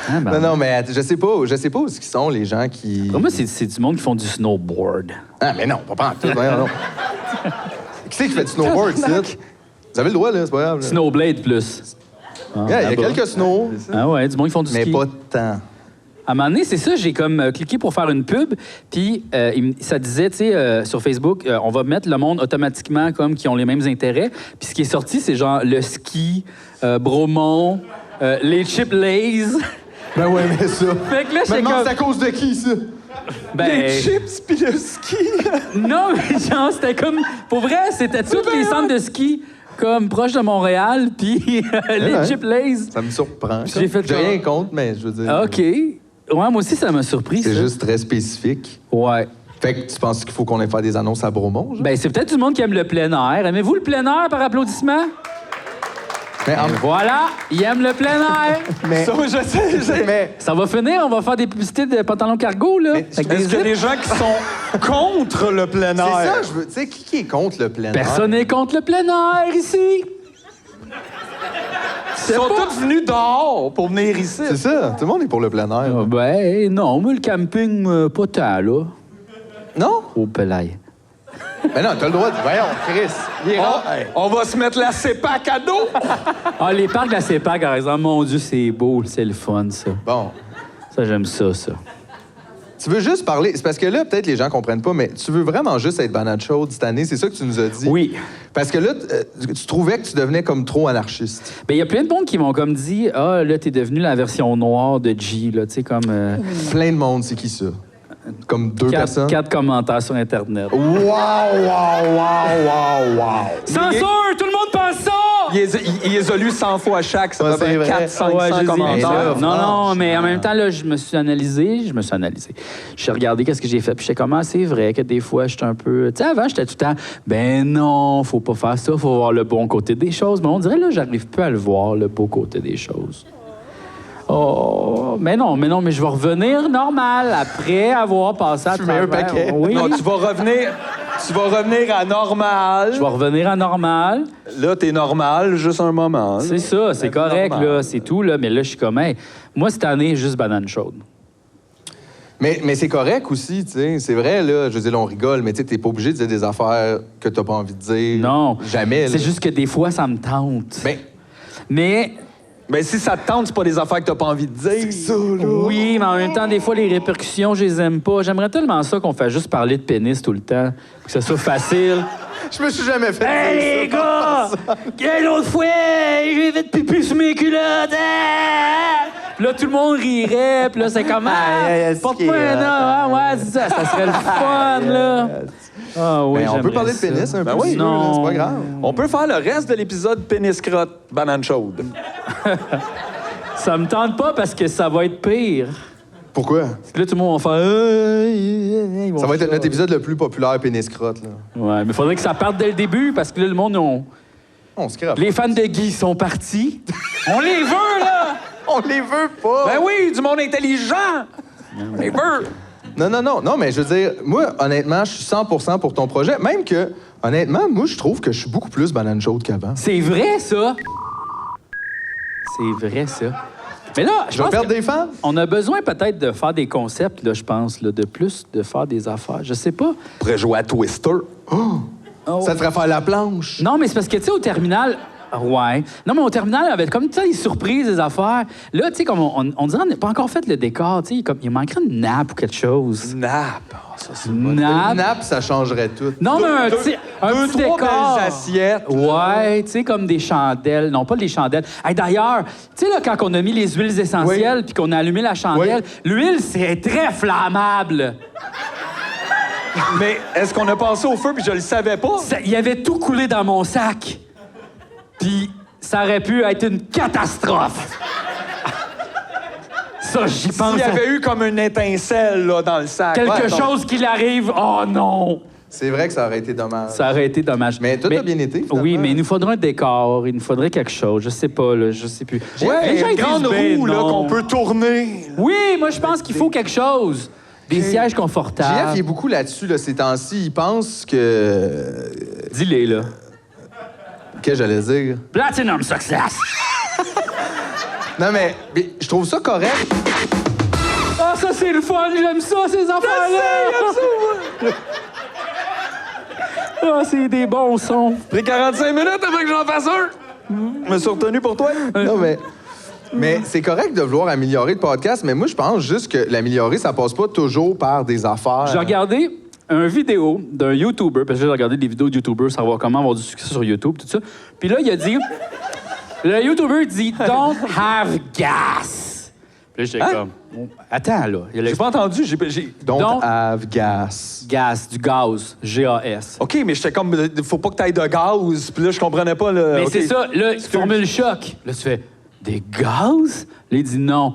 Ah, ben, Non, mais je sais pas où ce qu'ils sont, les gens qui... pour moi, c'est du monde qui font du snowboard. Ah, mais non, pas en tout, voyons, non. Qui c'est qui fait du snowboard, ici? Vous avez le droit, là, c'est pas grave. Là. Snowblade plus. Ah, Il y a là-bas. quelques snows, Ah ouais, du monde qui font du mais ski. pas tant. À un moment donné, c'est ça, j'ai comme cliqué pour faire une pub, puis ça disait, tu sais, sur Facebook, on va mettre le monde automatiquement comme qui ont les mêmes intérêts. Puis ce qui est sorti, c'est genre le ski, Bromont, les Chip Lays. Ben ouais, mais ça... Fait que là, j'étais Maintenant, comme... c'est à cause de qui, ça? Ben, Les chips pis le ski. non, mais genre, c'était comme... Pour vrai, c'était tous les centres de ski comme proches de Montréal, puis les Ouais. Chip Lays. Ça me surprend. J'ai fait comme- rien contre, mais je veux dire... OK. Ouais, moi aussi, ça m'a surpris, C'est ça. juste très spécifique. Ouais. Fait que tu penses qu'il faut qu'on aille faire des annonces à Bromont, genre? Ben, c'est peut-être du monde qui aime le plein air. Aimez-vous le plein air par applaudissement? Mais en- Voilà, il aime le plein air. mais- Ça, je sais. mais... Ça va finir, on va faire des publicités de pantalons cargo, là. Avec des Est-ce que zips. les gens qui sont contre le plein C'est air... ça, je veux... Tu sais, qui est contre le plein air? Personne n'est contre le plein air ici. Ils sont tous venus dehors pour venir ici. C'est ça, tout le monde est pour le plein air. Ah, ben, non, moi, le camping, pas tant, là. Non? Au pelay. Ben non, t'as le droit de... Voyons, Chris. Il est rare. Hey. On va se mettre la CEPAC à dos. Ah, les parcs de la CEPAC, par exemple, mon Dieu, c'est beau, c'est le fun, ça. Bon. Ça, j'aime ça, ça. Tu veux juste parler... C'est parce que là, peut-être les gens comprennent pas, mais tu veux vraiment juste être banane chaude cette année, c'est ça que tu nous as dit? Oui. Parce que là, tu trouvais que tu devenais comme trop anarchiste. Ben, il y a plein de monde qui m'ont comme dit, ah, là, t'es devenu la version noire de G, là, tu sais, comme... Plein de monde, c'est qui ça? Comme deux personnes? 4 commentaires sur Internet. Wow, wow, wow, wow, wow. Censure! Tout le monde pense ça! Il les a lus 100 fois chaque. Ça Ouais, fait c'est vrai. 400 Ouais, je les ai commentaires. là, vus. Non, franchement. mais en même temps, là, je me suis analysé. J'ai regardé qu'est-ce que j'ai fait, puis j'étais comme, ah, c'est vrai que des fois, j'étais un peu... Tu sais, avant, j'étais tout le temps, ben non, faut pas faire ça, faut voir le bon côté des choses. Mais on dirait, là, j'arrive plus à le voir, le beau côté des choses. Oh, mais non, mais je vais revenir normal après avoir passé à Fumer un travers. paquet. Oui, Non, tu vas revenir à normal. je vais revenir à normal. Là, t'es normal, juste un moment. C'est ça, c'est correct, normal. là, c'est tout, là. Mais là, je suis comme, hey, moi, cette année, juste banane chaude. Mais c'est correct aussi, tu sais. C'est vrai, là, je veux dire, là, on rigole, mais tu sais, t'es pas obligé de dire des affaires que t'as pas envie de dire. Non. Jamais, C'est là. juste que des fois, ça me tente. Ben, Mais Mais si ça te tente, c'est pas des affaires que t'as pas envie de dire. oui, mais en même temps, des fois, les répercussions, je les aime pas. J'aimerais tellement ça qu'on fasse juste parler de pénis tout le temps. Que ce soit facile. je me suis jamais fait Hey, dire les ça. gars! L'autre fois, j'ai fait pipi sur mes culottes! Ah! Puis là, tout le monde rirait. Puis là, c'est comme, ah, Aïe, aïe, porte-moi est un hot. homme. Ah, ouais, c'est ça. Ça serait le fun, là. Ah oui, Ben, on peut j'aimerais parler de ça. pénis un peu, oui. si tu veux, là, c'est pas grave. On peut faire le reste de l'épisode pénis-crotte, banane chaude. Ça me tente pas parce que ça va être pire. Pourquoi? Parce que là, tout le monde va faire... Ils vont Ça va être faire- notre épisode le plus populaire, pénis-crotte, là. Ouais, mais faudrait que ça parte dès le début parce que là, le monde... On se crappe. Les fans de Guy sont partis. On les veut, là! On les veut pas! Ben oui, du monde intelligent. On les veut. Non, mais je veux dire, moi, honnêtement, je suis 100% pour ton projet. Même que, honnêtement, moi, je trouve que je suis beaucoup plus banane chaude qu'avant. C'est vrai, ça! C'est vrai, ça. Mais là, je Je vais pense perdre que des fans? on a besoin peut-être de faire des concepts, là, je pense, là, de plus, de faire des affaires. Je sais pas. On pourrait jouer à Twister. Ça te ferait faire la planche. Non, mais c'est parce que, tu sais, au terminal... Ouais. Non, mais au terminal, il y avait comme ça des surprises, des affaires. Là, tu sais, comme on dirait qu'on n'a pas encore fait le décor, tu sais, comme il manquerait une nappe ou quelque chose. Nap. Oh, ça, c'est Une Une nappe. nappe, ça changerait tout. Non, mais un Deux- petit deux, petit trois décor. belles assiettes. Ouais, tu sais, comme des chandelles. Non, pas des chandelles. Hey, d'ailleurs, tu sais, là, quand on a mis les huiles essentielles puis qu'on a allumé la chandelle, l'huile, c'est très flammable. Mais est-ce qu'on a passé au feu puis je le savais pas? Il y avait tout coulé dans mon sac. Puis ça aurait pu être une catastrophe. Ça, j'y pense. S'il y avait eu comme une étincelle là, dans le sac. Quelque Ouais, non. chose qui l'arrive. Oh non! C'est vrai que ça aurait été dommage. Ça aurait été dommage. Mais tout a bien été, finalement. Oui, mais il nous faudrait un décor, il nous faudrait quelque chose. Je sais pas, là, je sais plus. Ouais, Les gens, une ils grande disent, ben roue là, non. qu'on peut tourner. Oui, moi, je pense qu'il faut quelque chose. Des sièges JF, confortables. il est beaucoup là-dessus, là, ces temps-ci. Il pense que... Dis-les, là. Qu'est-ce que j'allais dire? Platinum Success! Non, mais je trouve ça correct. Ah, ça, c'est le fun! J'aime ça, ces affaires-là! Ah, c'est des bons sons. Pris 45 minutes avant que j'en fasse un. Je me suis retenu pour toi. Non, mais c'est correct de vouloir améliorer le podcast, mais moi, je pense juste que l'améliorer, ça passe pas toujours par des affaires. J'ai regardé une vidéo d'un YouTuber, parce que j'ai regardé des vidéos de YouTubers, savoir comment avoir du succès sur YouTube, tout ça. Puis là, il a dit... Le YouTuber dit « Don't have gas ». Puis là, j'étais comme... Attends, là. J'ai pas entendu. Don't have gas. Gaz, du gaz. G-A-S. OK, mais j'étais comme, faut pas que t'ailles de gaz. Puis là, je comprenais pas le. Mais OK. c'est ça, là, il formule le choc. Là, tu fais des gaz? Là, il dit non.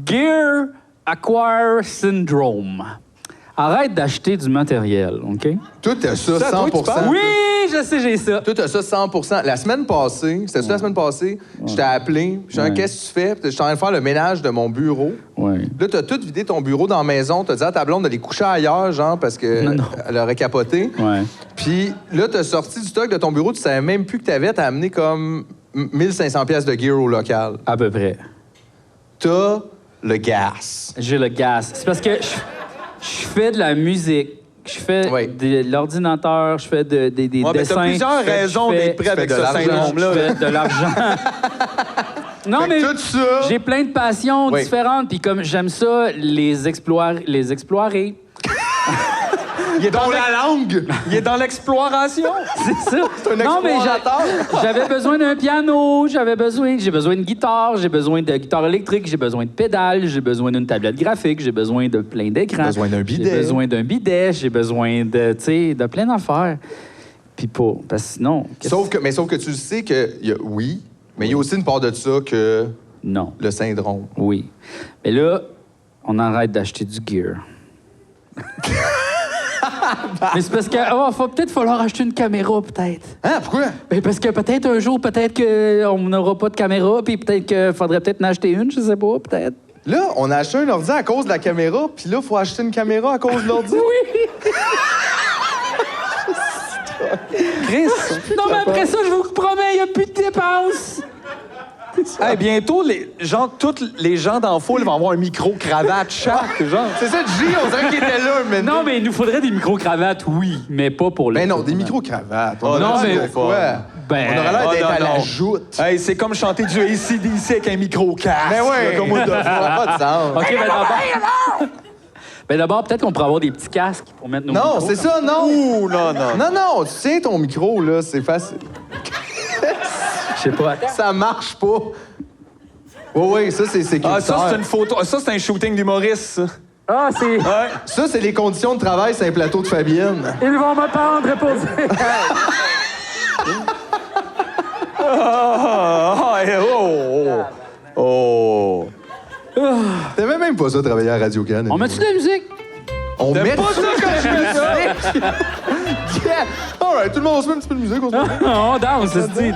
Gear Acquire Syndrome. Arrête d'acheter du matériel, OK? Toi, t'as ça Ça, toi, 100%. tu parles? Oui, je sais, j'ai ça. Toi, t'as ça 100%. La semaine passée, c'était la semaine passée, je t'ai appelé. Je suis dit, qu'est-ce que tu fais? Puis je suis en train de faire le ménage de mon bureau. Ouais. Là, t'as tout vidé ton bureau dans la maison. T'as dit à ta blonde d'aller coucher ailleurs, genre, parce que Non. elle aurait capoté. Ouais. Puis là, t'as sorti du stock de ton bureau. Tu savais même plus que t'avais. T'as amené comme 1500 pièces de gear au local. À peu près. T'as le gas. J'ai le gaz. C'est parce que je fais de la musique. Je fais Oui. de l'ordinateur, je fais des Ouais, mais dessins. t'as plusieurs je fais- raisons je fais- d'être prêt avec de ce l'argent. syndrome-là. Je fais de l'argent. Non, Fait que mais tout ça- j'ai plein de passions Oui. différentes. Puis comme j'aime ça, les explorer. Il est dans la langue. Il est dans l'exploration. C'est ça. un Non, mais explorateur. j'avais besoin d'un piano, j'ai besoin de guitare, j'ai besoin de guitare électrique, j'ai besoin de pédales, j'ai besoin d'une tablette graphique, j'ai besoin de plein d'écrans. Besoin d'un bidet. J'ai besoin d'un bidet, j'ai besoin de, tu sais, de plein d'affaires. Puis pas, parce que sinon... Sauf que tu le sais que, oui, mais il y a aussi une part de ça que Non. le syndrome. Oui. Mais là, on arrête d'acheter du gear. Mais c'est parce que va peut-être falloir acheter une caméra, peut-être. Hein, pourquoi? Ben parce que peut-être un jour, peut-être qu'on n'aura pas de caméra, puis peut-être qu'il faudrait peut-être en acheter une, je sais pas, peut-être. Là, on a acheté un ordi à cause de la caméra, puis là, il faut acheter une caméra à cause de l'ordi. Oui! Chris. Non, mais après ça, je vous promets, il n'y a plus de dépenses. Hey, bientôt, tous les gens dans la foule vont avoir un micro-cravate chaque, genre. C'est ça, G, on dirait qu'il était là, mais Non, mais il nous faudrait des micro-cravates, oui, mais pas pour les... Ben non, des micro-cravates. Oh, non, aurait mais- l'air de quoi? Ben, On aurait l'air oh, d'être non, à la non. joute. Hey, c'est comme chanter du AC/DC avec un micro-casque. Ben ouais, Comme moi, de ça n'a pas de sens. OK, ben d'abord... Ben d'abord, peut-être qu'on pourrait avoir des petits casques pour mettre nos Non, micros. c'est ça, non. Ouh, non. Non, tu tiens ton micro, là, c'est facile. Je sais pas. Ça marche pas. Oui, ça, c'est sécuritaire. Ah, ça, c'est une photo. Ça, c'est un shooting d'humoriste, ça. Ah, c'est... Ouais. Ça, c'est les conditions de travail sur un plateau de Fabienne. Ils vont me prendre pour dire... Oh. T'aimais même pas ça, travailler à Radio-Can. On met-tu de la musique? On met pas ça quand je fais ça? Yeah. All right, tout le monde, on se met un petit peu de musique. On se met... On danse, c'est dit.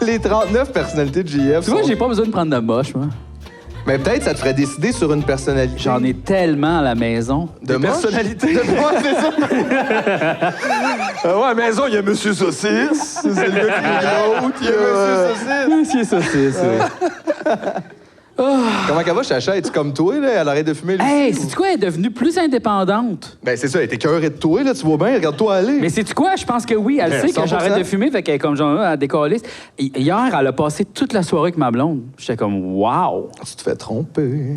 Les 39 personnalités de JF Tu vois, sont... j'ai pas besoin de prendre de moche, moi. Mais peut-être ça te ferait décider sur une personnalité. J'en ai tellement à la maison. de moche? personnalités. De moche, c'est ça. Ouais, à la maison, il y a Monsieur Saucisse. C'est le gars qui est l'autre. Il y a Monsieur Saucisse, oui. Comment qu'elle va, Chacha? Es-tu comme toi, là? Elle arrête de fumer, lui? Hey, sais-tu quoi? Elle est devenue plus indépendante. Ben, c'est ça, elle était cœurée de toi, là. Tu vois bien, regarde-toi aller. Mais sais-tu quoi? Je pense que oui. Elle sait que 100%. j'arrête de fumer, fait qu'elle est comme genre, elle décalisse. Hier, elle a passé toute la soirée avec ma blonde. J'étais comme, wow! Tu te fais tromper.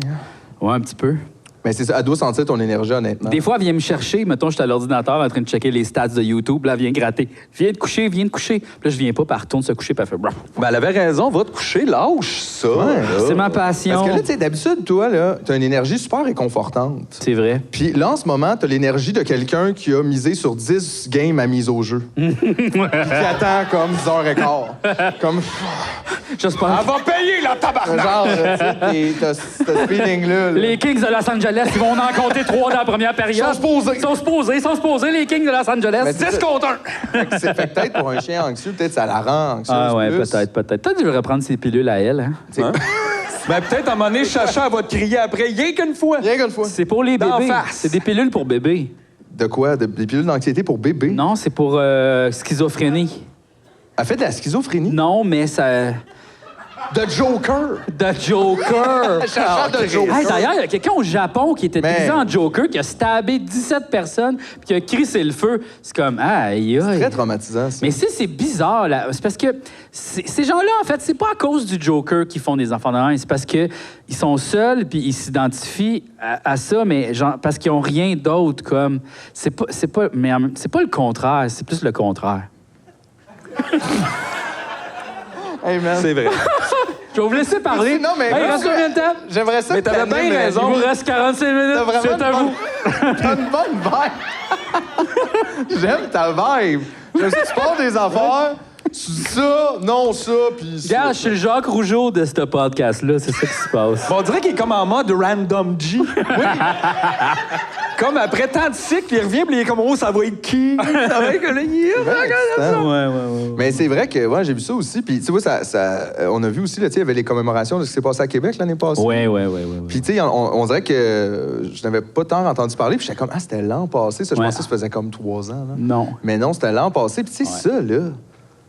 Ouais, un petit peu. Mais c'est ça, elle doit sentir ton énergie, honnêtement. Des fois, elle vient me chercher. Mettons, je suis à l'ordinateur en train de checker les stats de YouTube. Là, elle vient gratter. Viens de coucher, viens de coucher. Puis là, je viens pas, puis elle retourne se coucher, puis elle fait... Brrr. Ben, elle avait raison. Va te coucher, lâche ça. Ouais, là. C'est ma passion. Parce que là, tu sais, d'habitude, toi, là, t'as une énergie super réconfortante. C'est vrai. Puis là, en ce moment, t'as l'énergie de quelqu'un qui a misé sur 10 games à mise au jeu. Puis qui attend comme 10h15. Comme... J'espère. Elle va payer, la tabarnak! Genre, tu sais, t'as ce feeling-là. là. Les Kings de Los Angeles, ils vont en compter 3 dans la première période. Sont supposés. Ils sont supposés, les Kings de Los Angeles. Mais 10 contre 1. Fait que peut-être pour un chien anxieux, peut-être ça la rend anxieuse Ah ouais, plus. peut-être. Peut-être qu'il devrait prendre ses pilules à elle. Hein? Ben, peut-être à un moment donné, Chacha elle va te crier après, rien qu'une fois. Rien qu'une fois. C'est pour les D'en bébés. face. C'est des pilules pour bébés. De quoi? Des pilules d'anxiété pour bébé? Non, c'est pour schizophrénie. Elle fait de la schizophrénie? Non, mais ça... De Joker! De Joker! Chercheur de Joker. Hey, d'ailleurs, il y a quelqu'un au Japon qui était Mais- déguisé en Joker, qui a stabé 17 personnes, puis qui a crissé le feu. C'est comme, aïe, aïe. Très traumatisant, ça. Mais c'est bizarre, là. C'est parce que ces gens-là, en fait, c'est pas à cause du Joker qu'ils font des enfants de même. C'est parce qu'ils sont seuls, puis ils s'identifient à ça, mais genre, parce qu'ils ont rien d'autre, comme... c'est pas le contraire, c'est plus le contraire. Hey, man. C'est vrai. Je vais vous laisser parler. Non, mais- Hey, il reste combien de temps? J'aimerais ça Mais que t'avais t'animes, bien raison. Il vous reste 45 minutes. T'as vraiment C'est à vous. T'as une bonne vibe. J'aime ta vibe. J'aime ça, tu parles des affaires, tu dis ça, non ça, puis ça. Regarde, je suis le Jacques Rougeau de ce podcast-là. C'est ça qui se passe. Bon, on dirait qu'il est comme en mode Random G. Oui. Comme après tant de cycles, il revient puis il est comme, oh, ça va être qui? Ça va être que là, Ouais. Mais c'est vrai que ouais, j'ai vu ça aussi. Puis tu vois, on a vu aussi, là, tu sais, il y avait les commémorations de ce qui s'est passé à Québec l'année passée. Ouais. Puis tu sais, on dirait que je n'avais pas tant entendu parler. Puis j'étais comme, c'était l'an passé. Ça, je Ouais. pensais que ça faisait comme 3 ans. Là. Non. Mais non, c'était l'an passé. Puis tu sais, ça, là...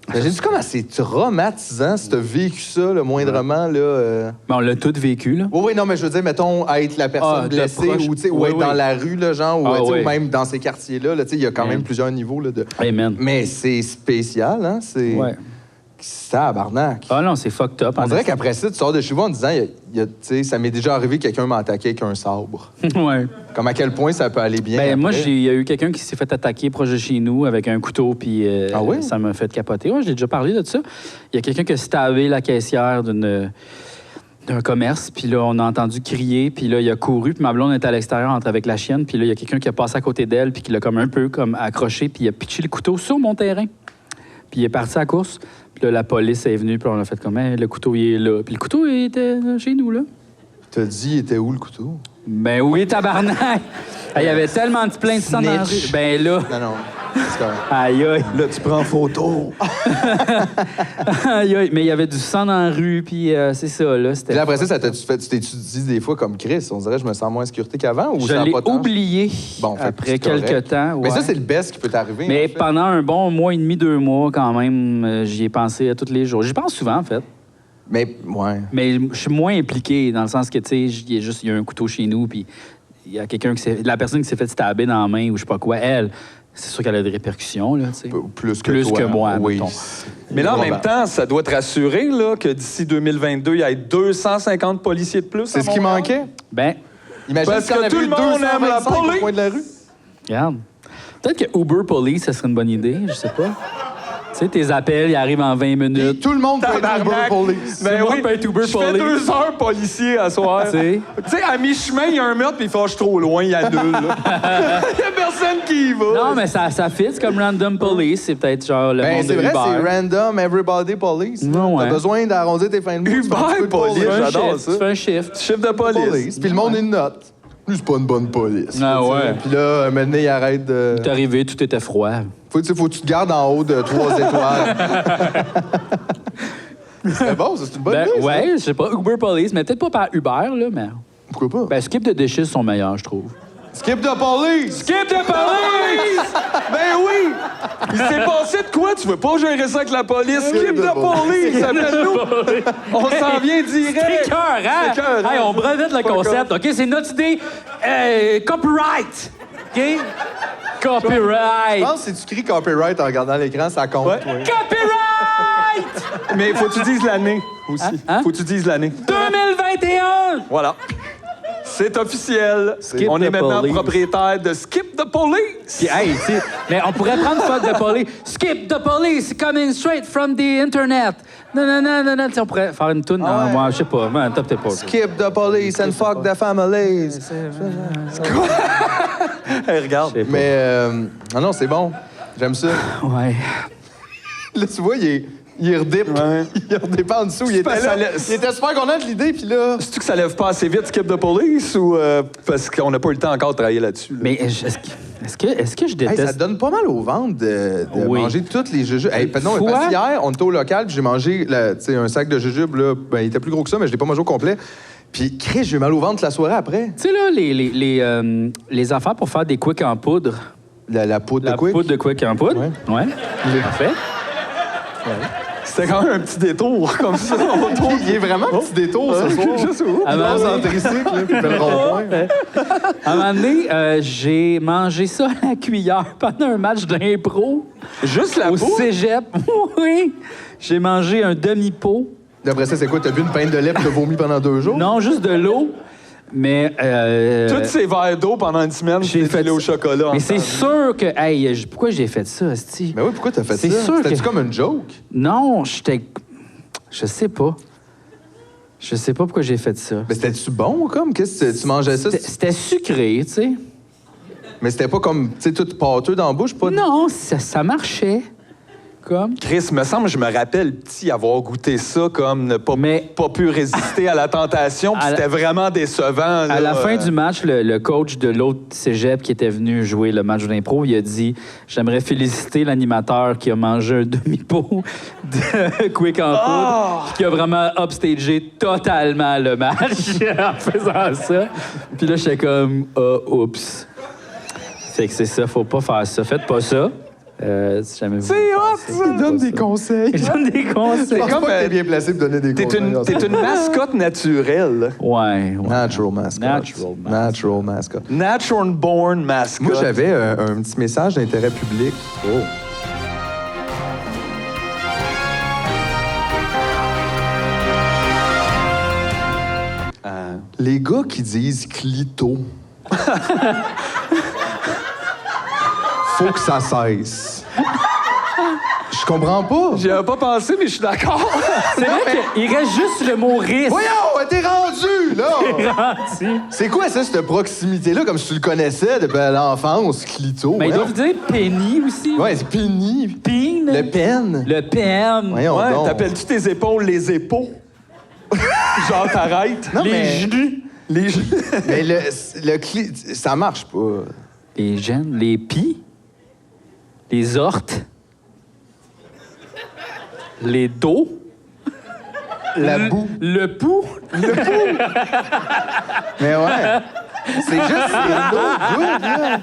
Imagine-tu comment c'est traumatisant si t'as vécu ça, là, moindrement, là... Mais on l'a tous vécu, là. Oui, non, mais je veux dire, mettons, être la personne Ah, de blessée proche. ou, tu sais, ou Oui, être oui. dans la rue, là, genre, ou, Ah, tu sais, oui. ou même dans ces quartiers-là, là, tu sais, il y a quand même plusieurs niveaux, là, de... Hey, man. Mais c'est spécial, hein, c'est... Ouais. Tabarnak. Ah non, c'est fucked up. On dirait qu'après ça, tu sors de chez vous en disant, tu sais, ça m'est déjà arrivé que quelqu'un m'a attaqué avec un sabre. Ouais. Comme à quel point ça peut aller bien. Ben, moi, après. il y a eu quelqu'un qui s'est fait attaquer proche de chez nous avec un couteau, puis Ah oui? ça m'a fait capoter. Ouais, j'ai déjà parlé de ça. Il y a quelqu'un qui a stabé la caissière d'un commerce, puis là, on a entendu crier, puis là, il a couru, puis ma blonde était à l'extérieur, entre avec la chienne, puis là, il y a quelqu'un qui a passé à côté d'elle, puis qui l'a comme un peu comme accroché, puis il a pitché le couteau sur mon terrain. Puis il est parti à la course, puis là, la police est venue, puis on a fait comme, hey, le couteau, il est là. Puis le couteau, il était chez nous, là. T'as dit, il était où le couteau? Ben oui, tabarnak! Il y avait tellement de plaintes de sang dans la rue. Snitch. Ben là, Non. C'est correct. aïe aïe. Là, tu prends photo. Aïe, aïe. Mais il y avait du sang dans la rue, puis c'est ça, là. Puis là, après ça, tu t'es dit des fois comme Chris, on dirait je me sens moins en sécurité qu'avant ou Je ça a l'ai pas tant? oublié Bon, fait que après c'est correct. quelques temps. Mais ça, ouais. c'est le best qui peut t'arriver. Mais en fait. pendant un bon mois et demi, 2 mois, quand même, j'y ai pensé à tous les jours. J'y pense souvent, en fait. Mais, ouais. Mais je suis moins impliqué, dans le sens que, tu sais, il y a un couteau chez nous, puis il y a quelqu'un la personne qui s'est fait stabber dans la main ou je sais pas quoi, elle, c'est sûr qu'elle a des répercussions, là, tu sais. Plus que Plus toi, que moi, oui. mettons. Mais là, en Probable. même temps, ça doit te rassurer là, que d'ici 2022, il y ait 250 policiers de plus. C'est à ce qui Montréal. manquait. Ben, Imagine Parce si on que avait tout eu le monde aime la 225 au police. coin de la rue. regarde. Peut-être que Uber Police, ça serait une bonne idée, je sais pas. Tu sais, tes appels, ils arrivent en 20 Et minute. tout le monde peut être Uber Tabarnak. Police. Ben Tout le monde oui, peut être Uber je fais Police. 2 heures policier à soir. Tu sais. Tu sais, à mi-chemin, il y a un meurtre, puis il fait, je suis trop loin, il annule. là. Il y a personne qui y va. Non, mais ça fit, c'est comme Random Police, c'est peut-être genre le Ben, monde c'est de vrai, Uber. c'est random, everybody police. Non, ouais. T'as besoin d'arrondir tes fins de mois. tu fais un petit peu de Police, Tu fais un j'adore shift, ça. Tu fais un shift. Chef de police. Puis le monde, il note. Lui, c'est pas une bonne police. Ah tu sais. ouais. Puis là, maintenant, il arrête de... T'es arrivé, tout était froid. Faut que tu te gardes en haut de 3 étoiles. C'est bon, ça, c'est une bonne Ben, idée, ça. ouais, je sais pas, Uber Police, mais peut-être pas par Uber, là, mais... Pourquoi pas? Ben, Skip de Dishes sont meilleurs, je trouve. Skip de police! Skip de police! Ben oui! Il s'est passé de quoi? Tu veux pas gérer ça avec la police? Skip de police! Appelle-nous! On s'en vient direct! C'est cœur, hein? C'est cœur, Hey, hein? on brevette le concept, OK? C'est notre idée. Copyright! OK? Je Copyright! pense que si tu cries copyright en regardant l'écran, ça compte. Ouais. toi. Copyright! Mais faut que tu dises l'année aussi. Hein? Faut que tu dises l'année. 2021! Voilà. C'est officiel. Skip On est the maintenant police. propriétaire de Skip the Police. Puis, hey, tu sais, mais on pourrait prendre fuck the police. Skip the police coming straight from the internet. Non. Tu sais, on pourrait faire une toune. Ah ouais. Moi, je sais pas. Man, top, t'es pas. Skip the police and fuck the families. Hey, regarde. Je sais pas. Mais, non, c'est bon. J'aime ça. Ouais. Là, tu vois, il redip. Ouais. Il redip en dessous. Il parce était que là. ça laisse- Il était super content de l'idée, puis là... C'est-tu que ça lève pas assez vite, Skip the Police, ou parce qu'on n'a pas eu le temps encore de travailler là-dessus? là? Mais est-ce que je Hey, déteste... ça donne pas mal au ventre de Oui. manger toutes les jujubes. Hey, non, Fois- parce qu'hier, on était au local, puis j'ai mangé tu sais, un sac de jujubes. Là, ben, il était plus gros que ça, mais je l'ai pas mangé au complet. Puis, Chris, j'ai eu mal au ventre la soirée après. Tu sais, là, les affaires pour faire des quicks en poudre, La poudre de La Quick. poudre de Quick en poudre. Ouais. Parfait. C'était quand même un petit détour comme ça. autour. Il est vraiment un petit détour ce soir. Juste où? Il passe en tricycle, là, puis il fait le rond-point. À un moment donné, j'ai mangé ça à la cuillère pendant un match d'impro Juste la au poudre? cégep. Oui. J'ai mangé un demi-pot. D'après ça, c'est quoi? T'as bu une pinte de lait et t'as vomi pendant 2 jours? Non, juste de l'eau. Mais. Tous ces verres d'eau pendant une semaine, J'ai j'ai fait fait au chocolat. Mais c'est ensemble. sûr que. Hey, pourquoi j'ai fait ça, Asti? Ben oui, pourquoi t'as fait ça? C'est sûr C'était-tu que- comme une joke? Non, j'étais. Je sais pas. Je sais pas pourquoi j'ai fait ça. Ben c'était-tu bon, comme? Qu'est-ce que tu mangeais ça? C'était sucré, tu sais. Mais c'était pas comme, tu sais, tout pâteux dans la bouche, pas... Non, ça marchait. Comme. Chris, me semble, je me rappelle petit avoir goûté ça comme ne pas, Mais- pas pu résister à la tentation, puis À la- c'était vraiment décevant. À la fin du match, le coach de l'autre cégep qui était venu jouer le match d'impro, il a dit « J'aimerais féliciter l'animateur qui a mangé un demi-pot de Quick en poudre, puis qui a vraiment upstagé totalement le match en faisant ça. » Puis là, j'étais comme « oups. » Fait que c'est ça, faut pas faire ça. Faites pas ça. Si jamais vous voulez faire ça, Il donne des conseils. Il donne des conseils. Je pense comme, pas que t'es bien placé pour donner des T'es conseils. t'es une mascotte naturelle. Ouais. Natural mascot. Natural mascot. Natural mascot. Natural born mascot. Moi, j'avais un petit message d'intérêt public. Oh. Les gars qui disent clito. Faut que ça cesse. Je comprends pas. J'y avais pas pensé, mais je suis d'accord. C'est vrai qu'il reste juste le mot risque. Voyons, t'es rendu, là! C'est quoi ça, cette proximité-là, comme si tu le connaissais depuis l'enfance, clito? Mais ils Voyons. doivent dire penny aussi. Ouais, c'est péni. Pin. Le pen. Le pen. Voyons Ouais, donc. t'appelles-tu tes épaules les épaules? Genre, t'arrêtes. Non, les mais- genoux. Les genoux. Mais ça marche pas. Les gènes, les pis, les ortes, les dos, La boue. le pouls. Mais ouais. C'est juste, c'est no good, là.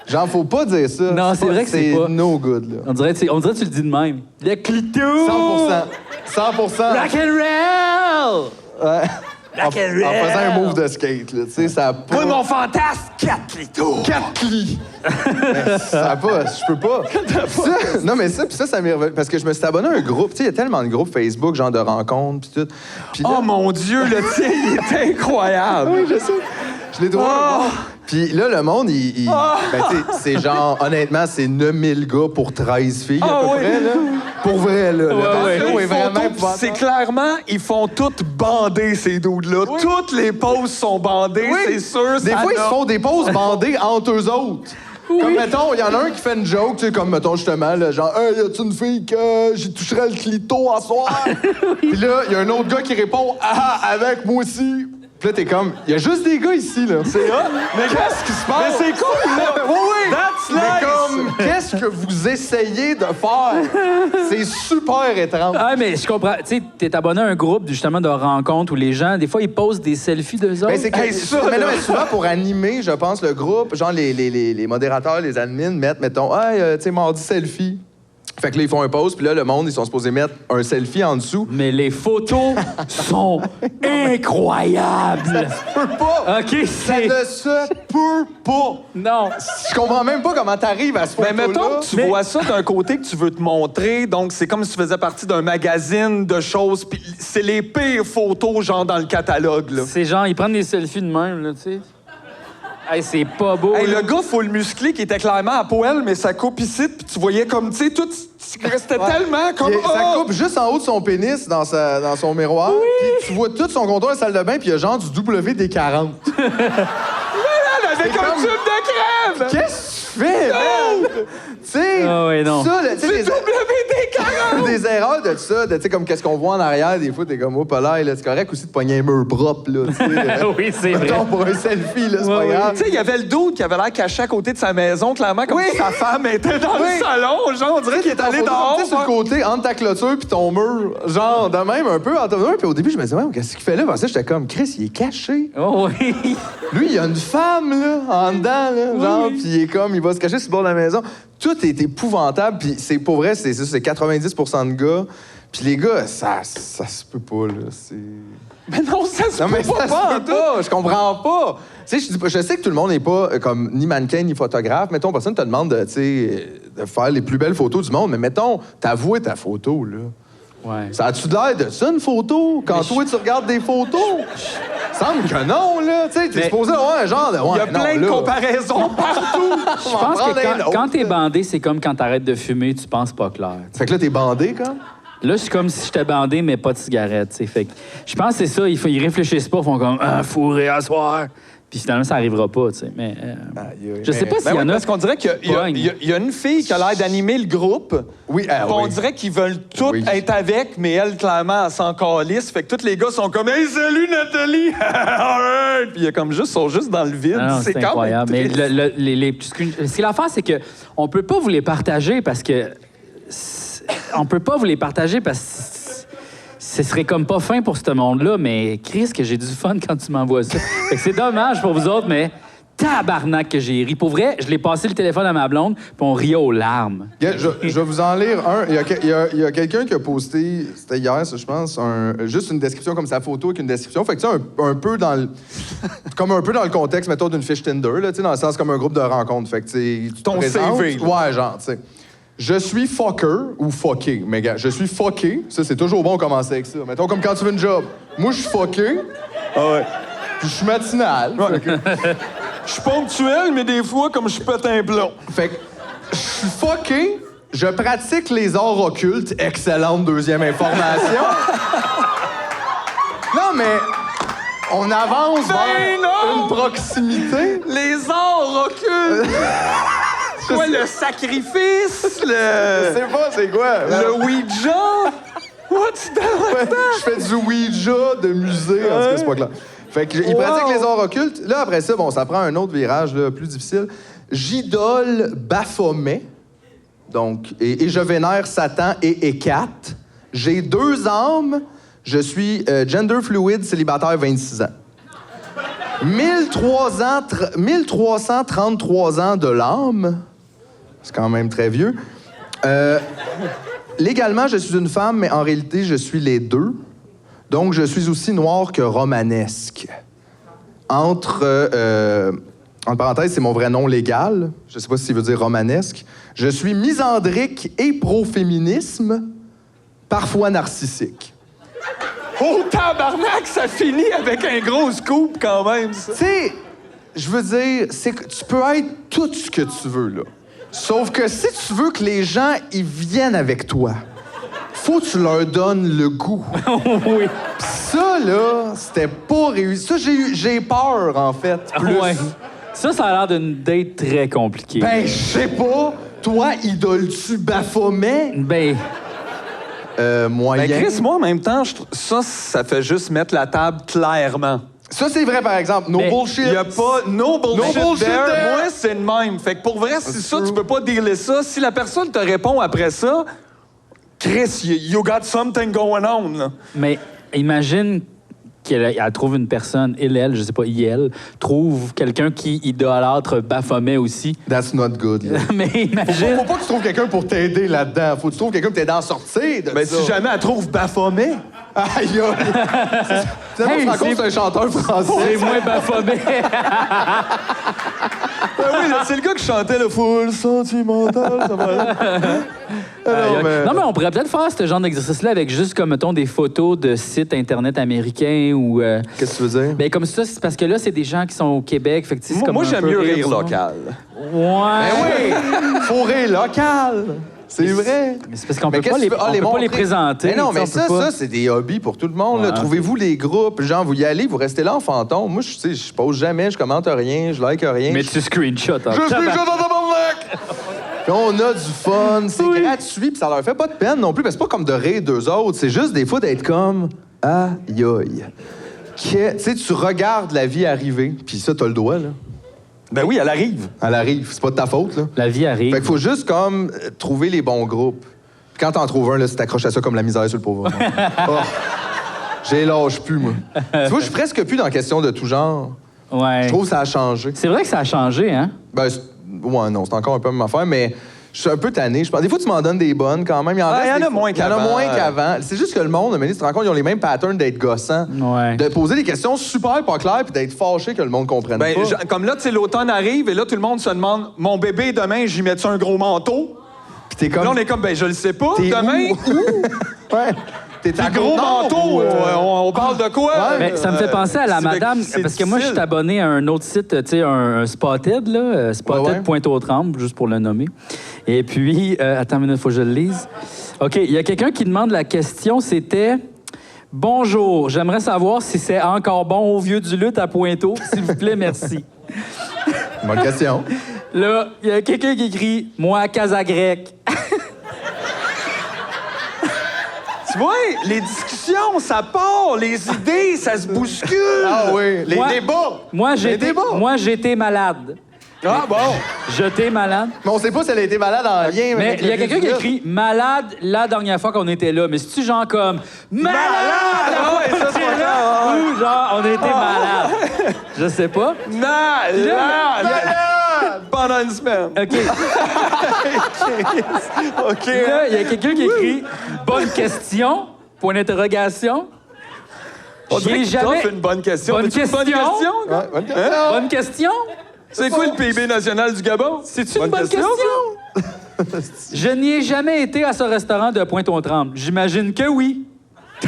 Genre, faut pas dire ça. Non, c'est vrai que c'est pas. no good, là. On dirait que tu le dis de même. Le clito. 100%. 100%. Rock and roll. Ouais. En faisant un move de skate, là. Tu sais, ça a pas... Moi, mon fantasme, 4 clitos. 4 clis. Mais ça a pas, je peux pas. Ça, non, mais ça, puis ça m'est revenu. Parce que je me suis abonné à un groupe. Tu sais, il y a tellement de groupes Facebook, genre de rencontres, puis tout. Puis là, Oh mon Dieu, le tien, il est incroyable. oui, je sais. Je l'ai trouvé. Oh. Puis là, le monde, ben, tu sais, c'est genre, honnêtement, c'est 9000 gars pour 13 filles, à peu oui. près, là. Pour vrai, là. Le ouais. ratio est Ils font vraiment tout- épouvantable. c'est clairement, ils font toutes bander, ces dudes-là. Toutes les poses sont bandées, Oui. c'est sûr. Des ça fois, ils se n'a- font des pauses bandées entre eux autres. Comme, mettons, il y en a un qui fait une joke, tu sais, comme, mettons, justement, là, genre, « Hey, y a-tu une fille que j'y toucherais le clito à soir? » Puis là, il y a un autre gars qui répond, « Ah, avec moi aussi. » Puis là, t'es comme, il y a juste des gars ici, là. C'est hot. Mais qu'est-ce qui se passe? Mais c'est cool, là. Oui, oui. That's Mais nice. comme, qu'est-ce que vous essayez de faire? C'est super étrange. Ah, mais je comprends. Tu sais, t'es abonné à un groupe, justement, de rencontres où les gens, des fois, ils posent des selfies d'eux autres. Ben, c'est que, Hey, ça, mais non, là. mais souvent, pour animer, je pense, le groupe, genre les modérateurs, les admins mettent, mettons, « Hey, tu sais, mardi selfie. » Fait que là, ils font un pause, puis là, le monde, ils sont supposés mettre un selfie en dessous. Mais les photos sont incroyables. Peux pas! OK, Ça c'est... ne se peut pas! Non. Je comprends même pas comment t'arrives à ce Ben, photo-là. mettons que tu vois ça d'un côté que tu veux te montrer, donc c'est comme si tu faisais partie d'un magazine de choses, puis c'est les pires photos, genre, dans le catalogue, là. C'est genre, ils prennent des selfies de même, là, tu sais. Hey, c'est pas beau. Hey, là. le gars full musclé qui était clairement à poil, mais ça coupe ici, puis tu voyais comme, tu sais, tout... C'était tellement comme... Ça oh! coupe juste en haut de son pénis dans son miroir. Puis tu vois tout son contour de la salle de bain, puis il y a genre du WD-40. Avec un comme- tube de crème! Qu'est-ce que tu fais, man? sais, Ah oui, non. ça, là, tu sais, des erreurs de ça, de, tu sais, comme qu'est-ce qu'on voit en arrière, des fois, t'es comme, oh, pas là, c'est correct aussi de pogner un mur propre, là, tu sais. Oui, c'est vrai. Mettons, pour un selfie, là, c'est pas grave. Tu sais, il y avait le dude qui avait l'air caché à côté de sa maison, clairement, comme si sa femme était dans le salon. Genre, on dirait qu'il est allé dehors. Tu sais, sur le côté, entre ta clôture puis ton mur, genre, de même, un peu, entre ton mur. Puis au début, je me disais, ouais, qu'est-ce qu'il fait là? Parce que j'étais comme, Chris, il est caché. Oh oui. Lui, il y a une femme, là, en dedans, là, genre, puis il est comme, il va se cacher sur le bord de la maison. Tout est épouvantable, puis c'est pour vrai, c'est 90% de gars. Puis les gars, ça se peut pas, là, c'est... Mais non, ça se Non, mais peut ça pas, se peut pas, je comprends pas. Tu sais, je sais que tout le monde n'est pas comme ni mannequin ni photographe. Mettons, personne te demande de, tu sais, de faire les plus belles photos du monde, mais mettons, t'avoues ta photo, là. Ouais. Ça a-tu l'air de ça, une photo? Quand toi, tu regardes des photos? Semble que non, là. Tu sais, t'es supposé avoir un genre de... Il y a plein de comparaisons partout. Je pense que quand t'es bandé, c'est comme quand t'arrêtes de fumer, tu penses pas clair. Fait que là, t'es bandé, comme? Là, c'est comme si j'étais bandé, mais pas de cigarette, tu sais. Fait que je pense que c'est ça, ils réfléchissent pas, ils font comme « Ah, fourré à soir ». Puis finalement, ça arrivera pas, tu sais. Mais je sais pas s'il y en a... Parce qu'on dirait qu'il y a une fille qui a l'air d'animer le groupe. Oui, Puis on dirait qu'ils veulent tous être avec, mais elle, clairement, elle s'en calisse. Fait que tous les gars sont comme « Hey, salut, Nathalie! » Puis il y a comme sont juste dans le vide. Non, c'est incroyable. Mais ce qui est l'affaire, c'est que on peut pas vous les partager parce que... On peut pas vous les partager parce que ce serait comme pas fin pour ce monde-là, mais Chris, que j'ai du fun quand tu m'envoies ça. Fait que c'est dommage pour vous autres, mais tabarnak que j'ai ri. Pour vrai, je l'ai passé le téléphone à ma blonde, puis on riait aux larmes. Je vais vous en lire un. Il y a quelqu'un qui a posté, c'était hier, ça, je pense, juste une description comme sa photo avec une description. Fait que tu sais, un peu dans le... comme un peu dans le contexte, mettons, d'une fiche Tinder, là, tu sais, dans le sens comme un groupe de rencontres. Fait que tu te Ton présentes. CV, là. Ouais, genre, tu sais. Je suis fucker ou fucké. Mais gars, je suis fucké. Ça, c'est toujours bon de commencer avec ça. Mettons comme quand tu veux une job. Moi, je suis fucké. Ah ouais. Puis je suis matinal. Fait que- Je suis ponctuel, mais des fois, comme je pète un plomb. Fait que je suis fucké. Je pratique les arts occultes. Excellente deuxième information. Non, mais on avance vers non! une proximité. Les arts occultes! Quoi, le sacrifice? Le... C'est pas, c'est quoi? Le Ouija? What's that? Je fais du Ouija de musée. En tout cas, c'est pas clair. Fait que il pratique les arts occultes. Là, après ça, bon, ça prend un autre virage là, plus difficile. J'idole Baphomet. Donc, et je vénère Satan et Hécate. J'ai 2 âmes. Je suis gender fluid, célibataire, 26 ans. 1333 ans de l'âme. C'est quand même très vieux. Légalement, je suis une femme, mais en réalité, je suis les deux. Donc, je suis aussi noir que romanesque. Entre parenthèses, c'est mon vrai nom légal. Je sais pas s'il veut dire romanesque. Je suis misandrique et pro-féminisme, parfois narcissique. Oh, tabarnak, ça finit avec un gros scoop quand même, ça. Tu sais, je veux dire, c'est que tu peux être tout ce que tu veux, là. Sauf que si tu veux que les gens, ils viennent avec toi, faut que tu leur donnes le goût. Oui. Pis ça, là, c'était pas réussi. Ça, j'ai peur, en fait, plus. Ouais. Ça a l'air d'une date très compliquée. Ben, je sais pas. Toi, idoles-tu Baphomet? Ben, Moyen. Ben, Chris, moi, en même temps, ça fait juste mettre la table clairement. Ça, c'est vrai, par exemple. No Mais bullshit. Il y a pas no bullshit, No bullshit there. there. Moi, c'est le même. Fait que pour vrai, si ça, tu peux pas dealer ça. Si la personne te répond après ça, Chris, you got something going on, là. mais imagine qu'elle trouve une personne, elle, je sais pas, trouve quelqu'un qui idolâtre Baphomet aussi. That's not good, là. Mais imagine... Faut pas que tu trouves quelqu'un pour t'aider là-dedans. Faut que tu trouves quelqu'un pour t'aider à en sortir de Ben, ça. si jamais elle trouve Baphomet, Aïe, aïe. Hey, Finalement, c'est un chanteur français. C'est moins Baphomet. ben oui, là, c'est le gars qui chantait le full sentimental, ça va. Non, mais on pourrait peut-être faire ce genre d'exercice-là avec juste, comme, mettons, des photos de sites Internet américains ou... Qu'est-ce que tu veux dire? Ben, comme ça, c'est parce que là, c'est des gens qui sont au Québec. Fait que, tu sais, c'est comme Moi, un j'aime peu mieux rire du monde. local. Ouais. Ben oui! Fourré local! C'est vrai! Mais c'est parce qu'on Mais peut pas les, on peut pas les montrer? présenter. Mais non, mais tu sais, on peut ça, pas. c'est des hobbies pour tout le monde. là. Ouais. Trouvez-vous les groupes. Genre, vous y allez, vous restez là en fantôme. Moi, je pose jamais, je commente rien, je like rien. Mais tu screenshots. Hein. Je suis déjà dans tabarnak! Puis on a du fun, c'est gratuit, puis ça leur fait pas de peine non plus. Parce que c'est pas comme de rire d'eux autres, c'est juste des fois d'être comme aïe aïe. Tu sais, tu regardes la vie arriver, puis ça, t'as le droit, là. Ben oui, elle arrive. Elle arrive, c'est pas de ta faute, là. La vie arrive. Fait qu'il faut juste comme trouver les bons groupes. Puis quand t'en trouves un, là, tu t'accroches à ça comme la misère sur le pauvre. Oh, j'ai lâche plus, moi. Tu vois, je suis presque plus dans la question de tout genre. Ouais. Je trouve que ça a changé. C'est vrai que ça a changé, hein? Ben, ouais, non, c'est encore un peu la même affaire, mais je suis un peu tanné. Je pense, des fois, tu m'en donnes des bonnes quand même. Il y en a moins qu'avant. Il y en a moins qu'avant. C'est juste que le monde, tu te rends compte, ils ont les mêmes patterns d'être gossants. Ouais. De poser des questions super pas claires puis d'être fâché que le monde comprenne Ben, pas. comme là, tu sais, l'automne arrive et là, tout le monde se demande mon bébé, demain, j'y mets-tu un gros manteau? Puis t'es comme... Là, on est comme, ben, je le sais pas. T'es Demain, où? Ouais. T'es à un gros Côte-Nord manteau, ou, on parle de quoi? Ouais. Mais ça me fait penser à la c'est- madame, c'est parce que moi, je suis difficile. abonné à un autre site, tu sais, un Spotted, là, Spotted Ouais. Pointe-aux-Trembles, juste pour le nommer. Et puis, attends une minute, il faut que je le lise. OK, il y a quelqu'un qui demande la question, c'était « Bonjour, j'aimerais savoir si c'est encore bon au vieux du lutte à Pointeau. S'il vous plaît, merci. Bonne question. » Là, il y a quelqu'un qui écrit « Moi, Casagrec. » Tu vois, les discussions, ça part, les idées, ça se bouscule. Ah oui, les Moi- débats. Moi, Les débats. j'étais malade. Ah bon? J'étais malade. Mais on sait pas si elle a été malade en lien Mais avec il y a le quelqu'un qui a résultat. écrit malade la dernière fois qu'on était là. Mais c'est-tu genre comme malade? Ah ouais, ça, c'est pas grave. Ou genre on était malade? Je sais pas. Malade! Pendant une semaine. OK. OK. Là, il y a quelqu'un qui écrit bonne question, point d'interrogation. On dirait J'ai que jamais. t'offres une bonne question. Bonne T'as-tu une bonne question? question? gars? Ouais, bonne question. Hein? Bonne question? C'est quoi le PIB national du Gabon? C'est-tu une bonne question? Je n'y ai jamais été à ce restaurant de Pointe-aux-Trembles. J'imagine que oui.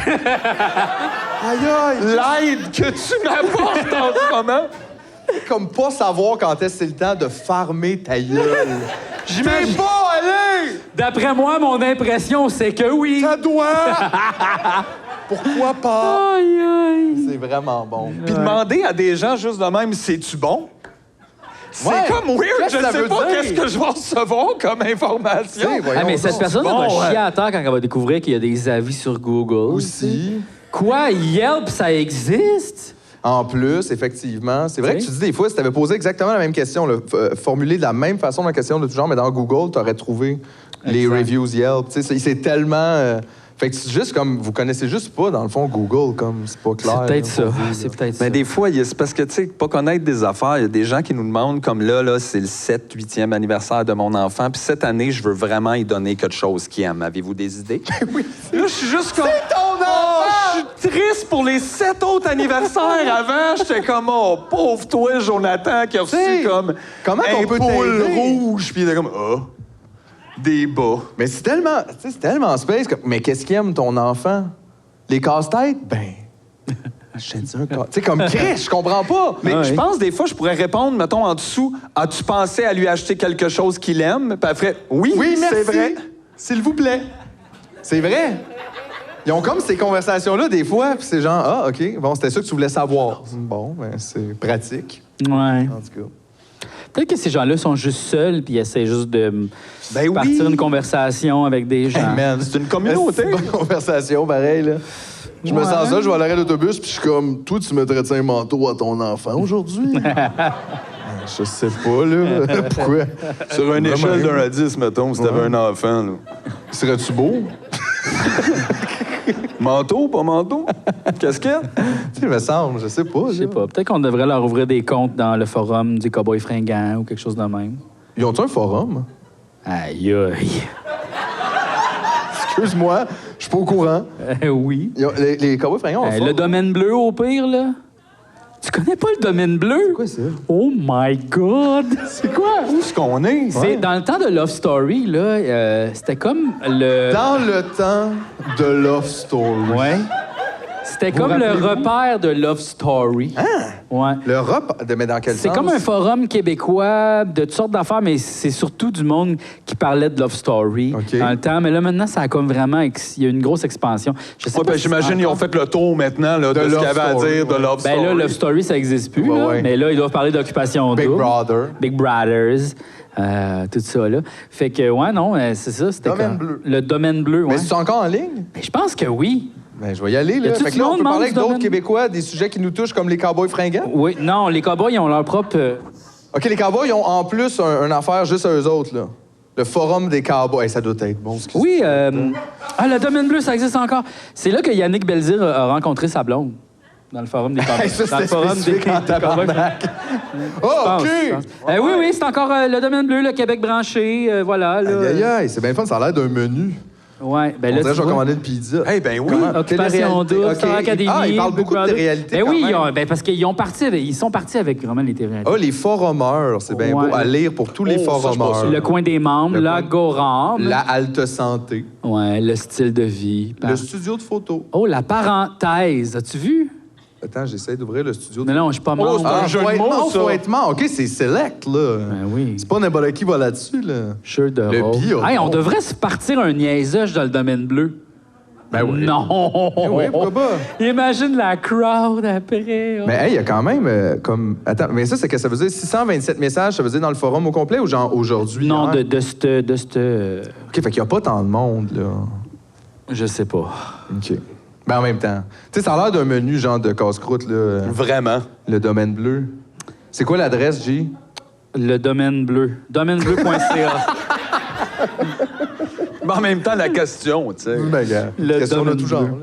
Aïe, aïe. L'aide que tu m'apportes en ce moment. Comme pas savoir quand est-ce que c'est le temps de farmer ta gueule. J'imagine. pas allé! D'après moi, mon impression, c'est que oui. Ça doit! Pourquoi pas? Aïe, aïe. C'est vraiment bon. Puis demander à des gens juste de même, c'est-tu bon? C'est Ouais. comme weird, Qu'est-ce je que ça sais veut pas dire? qu'est-ce que je vais recevoir comme information. T'sais, voyons Ah, mais donc. cette personne bon, va ouais. chier à terre quand elle va découvrir qu'il y a des avis sur Google. Aussi. Quoi? Yelp, ça existe? En plus, effectivement, c'est vrai que Tu tu dis des fois, si tu avais posé exactement la même question, là, formulé de la même façon la question de tout genre, mais dans Google, tu aurais trouvé les Exact. reviews Yelp. Tu sais, c'est tellement. Fait que c'est juste comme. Vous connaissez juste pas, dans le fond, Google, comme c'est pas clair. C'est peut-être là, ça. pour vous, C'est là. peut-être ça. Mais des fois, c'est parce que, tu sais, pas connaître des affaires, il y a des gens qui nous demandent, comme là c'est le 7, 8e anniversaire de mon enfant, puis cette année, je veux vraiment y donner quelque chose qu'il aime. Avez-vous des idées? Oui. Là, je suis juste comme... C'est ton enfant! Je suis triste pour les 7 autres anniversaires avant. J'étais comme, oh, pauvre toi, Jonathan, qui a reçu T'sais, comme comment un qu'on peut poule t'aider? rouge, puis il était comme, oh, des bas. Mais c'est tellement. Tu sais, c'est tellement space. Mais qu'est-ce qu'aime ton enfant? Les casse-têtes? Ben. Je t'ai dit un casse. Tu sais, comme Chris, je comprends pas. Mais Ouais. je pense des fois, je pourrais répondre, mettons, en dessous, as-tu pensé à lui acheter quelque chose qu'il aime? Puis après, oui, Oui, merci. c'est vrai. S'il vous plaît. C'est vrai. Ils ont comme ces conversations-là des fois, puis c'est genre, ah, OK, bon, c'était ça que tu voulais savoir. Bon, ben, c'est pratique, Ouais. en tout cas. Peut-être que ces gens-là sont juste seuls puis ils essaient juste de Ben oui. partir une conversation avec des gens. Hey, man, C'est une communauté. C'est une bonne conversation, pareil, là. Je me sens ça, je vais à l'arrêt d'autobus, puis je suis comme, toi, tu mettrais un manteau à ton enfant aujourd'hui? Je sais pas, là. Pourquoi? Sur une Vraiment. échelle d'1 à 10, mettons, si t'avais un enfant, là. Serais-tu beau? Manteau, pas manteau? Casquette? Tu sais, il me semble, je sais pas. Je sais pas. Peut-être qu'on devrait leur ouvrir des comptes dans le forum du Cowboy Fringant ou quelque chose de même. Ils ont-tu un forum? Aïe, aïe. Excuse-moi, je suis pas au courant. Oui. Les Cowboys Fringants ont un Le forum? domaine bleu, au pire, là. Tu connais pas le domaine bleu? C'est quoi ça? Oh my God! C'est quoi? Où est-ce qu'on est? C'est dans le temps de Love Story, là, c'était comme le... Dans le temps de Love Story. Ouais. C'était comme le repère de Love Story. Ouais. L'Europe, mais dans quel sens? C'est comme un forum québécois de toutes sortes d'affaires, mais c'est surtout du monde qui parlait de Love Story OK. dans le temps. Mais là, maintenant, ça a comme vraiment... Il y a une grosse expansion. Je sais Ouais, pas ben, si j'imagine qu'ils ont fait le tour maintenant là, de ce qu'il y Love avait à Story, dire de ouais. Love Story. Ben là, Love Story, ça n'existe plus. Ouais, là. ouais. Mais là, ils doivent parler d'Occupation Big Double. Brother. Big Brothers. Tout ça, là. Fait que, ouais, non, c'est ça. C'était Domaine comme- bleu. Le domaine bleu, ouais. Mais c'est encore en ligne? Ben, je pense que oui. Ben, je vais y aller, Y là. a-tu Fait que du là, on monde peut membre parler du avec d'autres domaine? Québécois, des sujets qui nous touchent, comme les cowboys fringants? Oui, non, les cowboys, ils ont leur propre... OK, les cowboys, ils ont en plus une affaire juste à eux autres, là. Le forum des cowboys. Hey, ça doit être bon, ce que Oui, c'est. le domaine bleu, ça existe encore. C'est là que Yannick Belzire a rencontré sa blonde. Dans le forum des cowboys. Hey, ça, dans le c'était forum des spécifique en cowboys. tabarnak. Oh, Je pense, OK! je pense. Oui, oui, c'est encore le domaine bleu, le Québec branché, voilà. Là. Aïe, aïe, aïe, c'est bien fun, ça a l'air d'un menu. Ouais, ben On là, dirait que je tu vais vois. commander une pizza. Eh ben oui. Comment? Occupation Télé-réalité, Double, OK. Star Academy. Ah, ils parlent Big beaucoup de Brother. réalité Ben quand oui, même. parce ils sont partis avec vraiment les télé-réalités. Ah, les forumeurs, c'est bien Ouais. beau à lire pour tous les Oh, ça, je sais pas forumeurs. ça. Le coin des membres, Le la coin- Goram. La halte santé. Ouais, le style de vie. Le studio de photo. Oh, la parenthèse. As-tu vu? Attends, j'essaie d'ouvrir le studio de Non, je suis pas membre. c'est un jeu de faut être mots, membre, ça. faut être membre. OK, c'est select, là. Ben oui. C'est pas n'importe qui va là-dessus, là. Sure de Le rôle. bio. Hey, on devrait se partir un niaisage dans le domaine bleu. Ben oui. Non! Ben oui, pourquoi pas? Imagine la crowd après. oh. Mais hey, il y a quand même comme... Attends, mais ça, c'est que ça veut dire 627 messages, ça veut dire dans le forum au complet ou genre aujourd'hui? Non, hier? de cette... OK, fait qu'il n'y a pas tant de monde, là. Je sais pas. OK. Ben en même temps. Tu sais, ça a l'air d'un menu genre de casse-croûte, là. Vraiment. Le domaine bleu. C'est quoi l'adresse, G? Le domaine bleu. Domainebleu.ca. Mais en même temps, la question, tu sais. Ben, gars. Le question de domaine tout genre, bleu.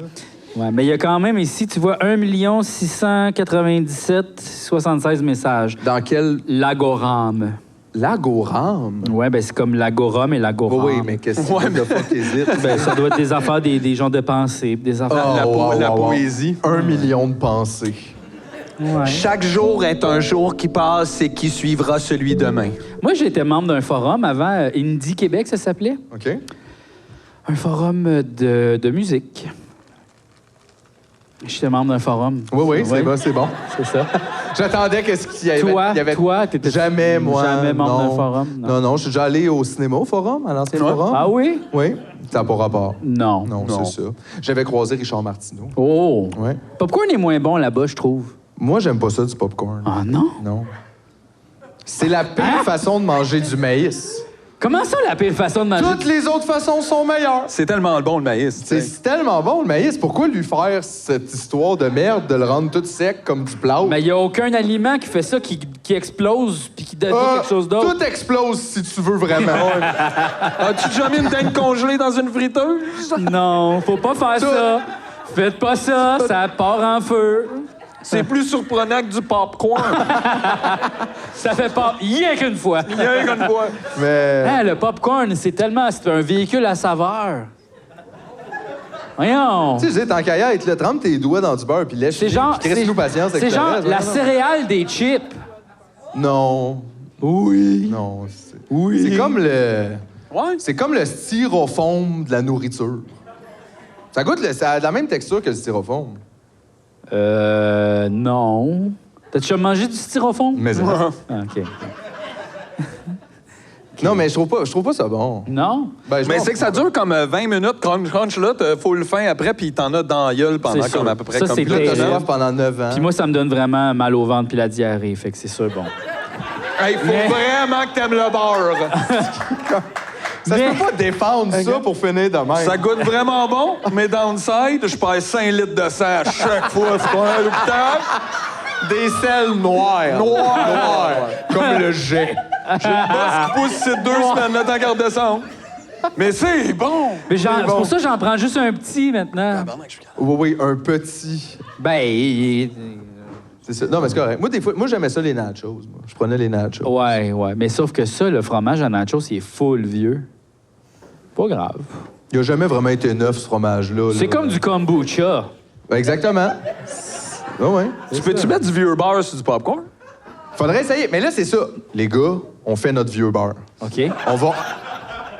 là. Ouais, mais il y a quand même ici, tu vois, 1 697 76 messages. Dans quel... L'Agoram. L'Agoram? Ouais, ben c'est comme l'Agoram et l'Agoram. Oui, mais qu'est-ce que de fuck hésite? Ben, ça doit être des affaires des gens de pensée, des affaires... La poésie. 1 million de pensées. Ouais. Chaque jour est un jour qui passe et qui suivra celui demain. Moi, j'étais membre d'un forum avant, Indie Québec, ça s'appelait. OK? Un forum de musique. J'étais membre d'un forum. Oui, c'est bon, c'est bon. C'est ça. J'attendais qu'est-ce qu'il y avait. Toi, il y avait... t'étais Jamais, moi. jamais membre non. d'un forum? Non, je suis déjà allé au cinéma, au forum, à l'ancien forum. Ah oui? Oui. Ça n'a pas rapport. Non. Non, c'est ça. J'avais croisé Richard Martineau. Oh! Ouais. Popcorn est moins bon là-bas, je trouve. Moi, j'aime pas ça du popcorn. Ah non? Non. C'est la pire façon de manger du maïs. Comment ça, la pire façon de manger? Toutes les autres façons sont meilleures. C'est tellement bon, le maïs. tu sais. C'est tellement bon, le maïs. Pourquoi lui faire cette histoire de merde, de le rendre tout sec comme du plâtre? Mais il n'y a aucun aliment qui fait ça, qui explose puis qui devient quelque chose d'autre. Tout explose si tu veux vraiment. As-tu déjà mis une dinde congelée dans une friteuse? Non, faut pas faire ça. Faites pas ça, ça part en feu. C'est plus surprenant que du popcorn. Ça fait pas rien qu'une fois. Il y a une fois. Mais. Hein, le popcorn, c'est un véhicule à saveur. Voyons. Tu sais, tant qu'à y être, là, trempe tes doigts dans du beurre puis lèche. C'est genre, Puis crisse-nous patience avec c'est le genre reste, la non? céréale des chips. Non. Oui. Non. C'est comme le. Ouais. C'est comme le styrofoam de la nourriture. Ça goûte ça a la même texture que le styrofoam. Non. T'as déjà mangé du styrofoam? Mais Ah, OK. Non, mais je trouve pas ça bon. Non? Ben, je Mais m'en c'est que ça dure comme 20 minutes, crunch, là, faut le fin après, puis t'en as dans la gueule pendant C'est comme sûr. à peu près Ça, comme c'est plus Là, de t'as terrible. temps. soif pendant 9 ans. Puis moi, ça me donne vraiment mal au ventre puis la diarrhée, fait que c'est sûr, bon. Hey, faut vraiment que t'aimes le beurre. Ça se peut pas défendre ça pour finir de même. Ça goûte vraiment bon, mais downside, je perds 5 litres de sang à chaque fois, c'est pas à l'hôpital. Des selles noires. Noir. Comme le jet. J'ai le boss qui pousse ces 2 semaines là tant qu'à redescendre. Mais c'est bon! Mais c'est pour ça que j'en prends juste un petit maintenant. Oui, un petit. Ben, C'est ça. Non, mais c'est correct. Moi, des fois, j'aimais ça, les nachos. Moi. Je prenais les nachos. ouais. Mais sauf que ça, le fromage à nachos, il est full vieux. Pas grave. Il a jamais vraiment été neuf, ce fromage-là. C'est là. comme du kombucha. Exactement. Ouais. Tu peux-tu mettre du vieux beurre sur du popcorn? Faudrait essayer. Mais là, c'est ça. Les gars, on fait notre vieux beurre. OK?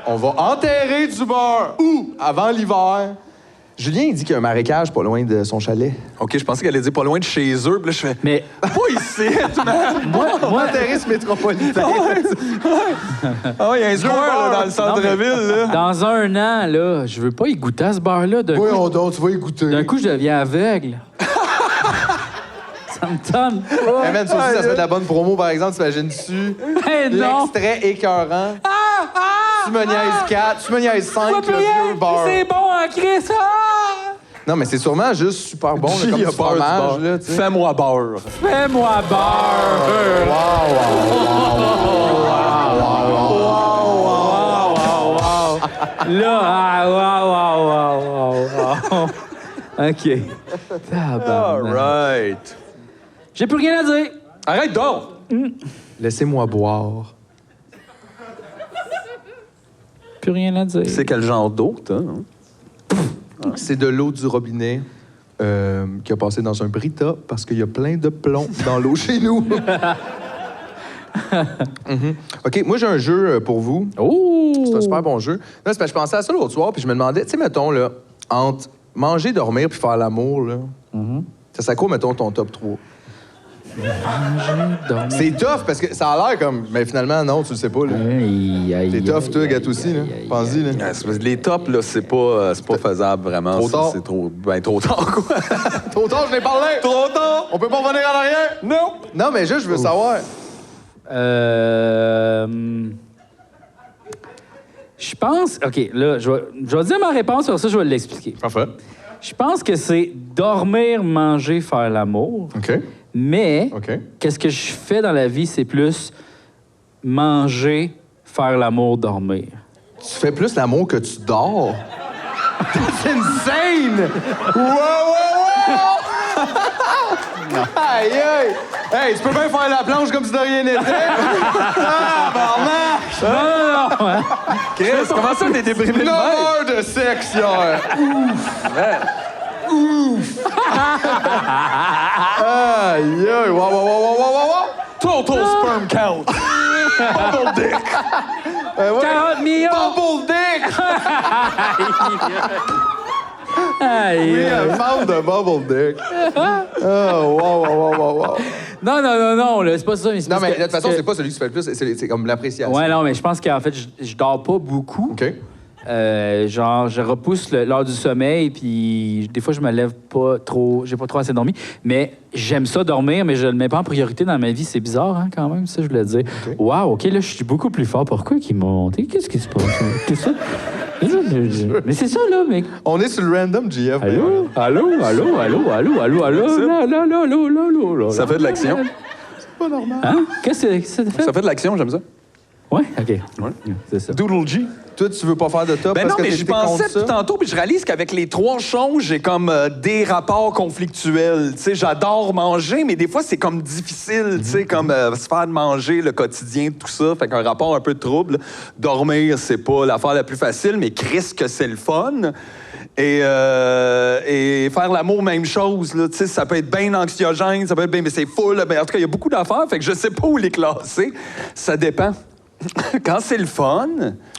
On va enterrer du beurre. Où? Avant l'hiver. Julien, il dit qu'il y a un marécage pas loin de son chalet. OK, je pensais qu'elle allait dire pas loin de chez eux. Puis là, je fais... Mais Pas ici, man! moi, Terrasse métropolitaine. Ah ouais, il y a un square là, dans le centre-ville, là. dans un an, là, je veux pas y goûter à ce bar-là. D'un coup, donc, tu vas y goûter. d'un coup, je deviens aveugle. Ça me tente pas. Hey man, ça aussi, ça serait de la bonne promo, par exemple. T'imagines-tu Hey, non! l'extrait écœurant? Tu me niaises 4, tu me niaises 5, Pas le plus rien. vieux bar. C'est bon en Chris! Non, mais c'est sûrement juste super bon, là, Qui comme a du peur du fromage, beurre? là, tu sais. Fais-moi beurre. Fais-moi beurre! Là, wow. OK. All Tabarnak. right. J'ai plus rien à dire. Arrête donc! Laissez-moi boire. Plus rien à dire. C'est quel genre d'eau, t'as? C'est de l'eau du robinet qui a passé dans un Brita parce qu'il y a plein de plomb dans l'eau chez nous. Mhm. OK, moi, j'ai un jeu pour vous. Oh! C'est un super bon jeu. Non, c'est parce que je pensais à ça l'autre soir, puis je me demandais, tu sais, mettons, là, entre manger, dormir puis faire l'amour, là, ça serait quoi, mettons, ton top 3? Dormir. C'est tough parce que ça a l'air comme. Mais finalement, non, tu le sais pas, là. T'es tough, toi, Gat aussi, là. Pense-y, là. Les tops, là, c'est pas faisable, vraiment. Trop tard. C'est trop... Ben, trop tard, quoi. Trop tard, je l'ai parlé! Trop tard! On peut pas revenir en arrière? Non! Non, mais juste, je veux savoir. Je pense... OK, là, je vais dire ma réponse, sur ça, je vais l'expliquer. Parfait. Je pense que c'est dormir, manger, faire l'amour. OK. Mais, OK. qu'est-ce que je fais dans la vie, c'est plus manger, faire l'amour, dormir. Tu fais plus l'amour que tu dors? C'est insane! Wow! Aïe, aïe! Hey, tu peux bien faire la planche comme si de rien n'était? Ah, barnache! Non. Chris, comment ça, t'es déprimé de 9 même? heures de sexe hier! Ouf! Aïe, aïe! Wow! Total sperm count! Bubble dick! 40 millions! Bubble dick! Aïe. We have found the bubble dick. Oh, wow. Non, là, c'est pas ça. Mais c'est Non, parce mais que- de toute façon, que- c'est pas celui qui se fait le plus, c'est comme l'appréciation. Ouais, non, mais je pense qu'en fait, je dors pas beaucoup. OK. Genre, je repousse l'heure du sommeil, puis des fois, je me lève pas trop, j'ai pas trop assez dormi. Mais j'aime ça dormir, mais je le mets pas en priorité dans ma vie. C'est bizarre, hein, quand même, ça, je voulais dire. OK. Wow, OK, là, je suis beaucoup plus fort. Pourquoi qu'il m'a monté? Qu'est-ce qui se passe? Qu'est-ce que ça? Mais c'est ça, là, mec. On est sur le random GF. Allô? Là. Ça fait de l'action. Hein? Qu'est-ce que ça fait? Ça fait de l'action, j'aime ça. Ouais, OK. C'est ça. Doodle G. Toi, tu veux pas faire de top Ben parce non, que mais je t'étais pensais contre ça? depuis tantôt, puis je réalise qu'avec les trois choses, j'ai comme des rapports conflictuels. Tu sais, j'adore manger, mais des fois, c'est comme difficile, tu sais, comme se faire de manger, le quotidien, tout ça. Fait qu'un rapport un peu de trouble. Dormir, c'est pas l'affaire la plus facile, mais Christ que c'est le fun. Et faire l'amour, même chose, là, tu sais, ça peut être bien anxiogène, ça peut être bien, mais c'est full. Ben, en tout cas, il y a beaucoup d'affaires, fait que je sais pas où les classer. Ça dépend. Quand c'est le fun...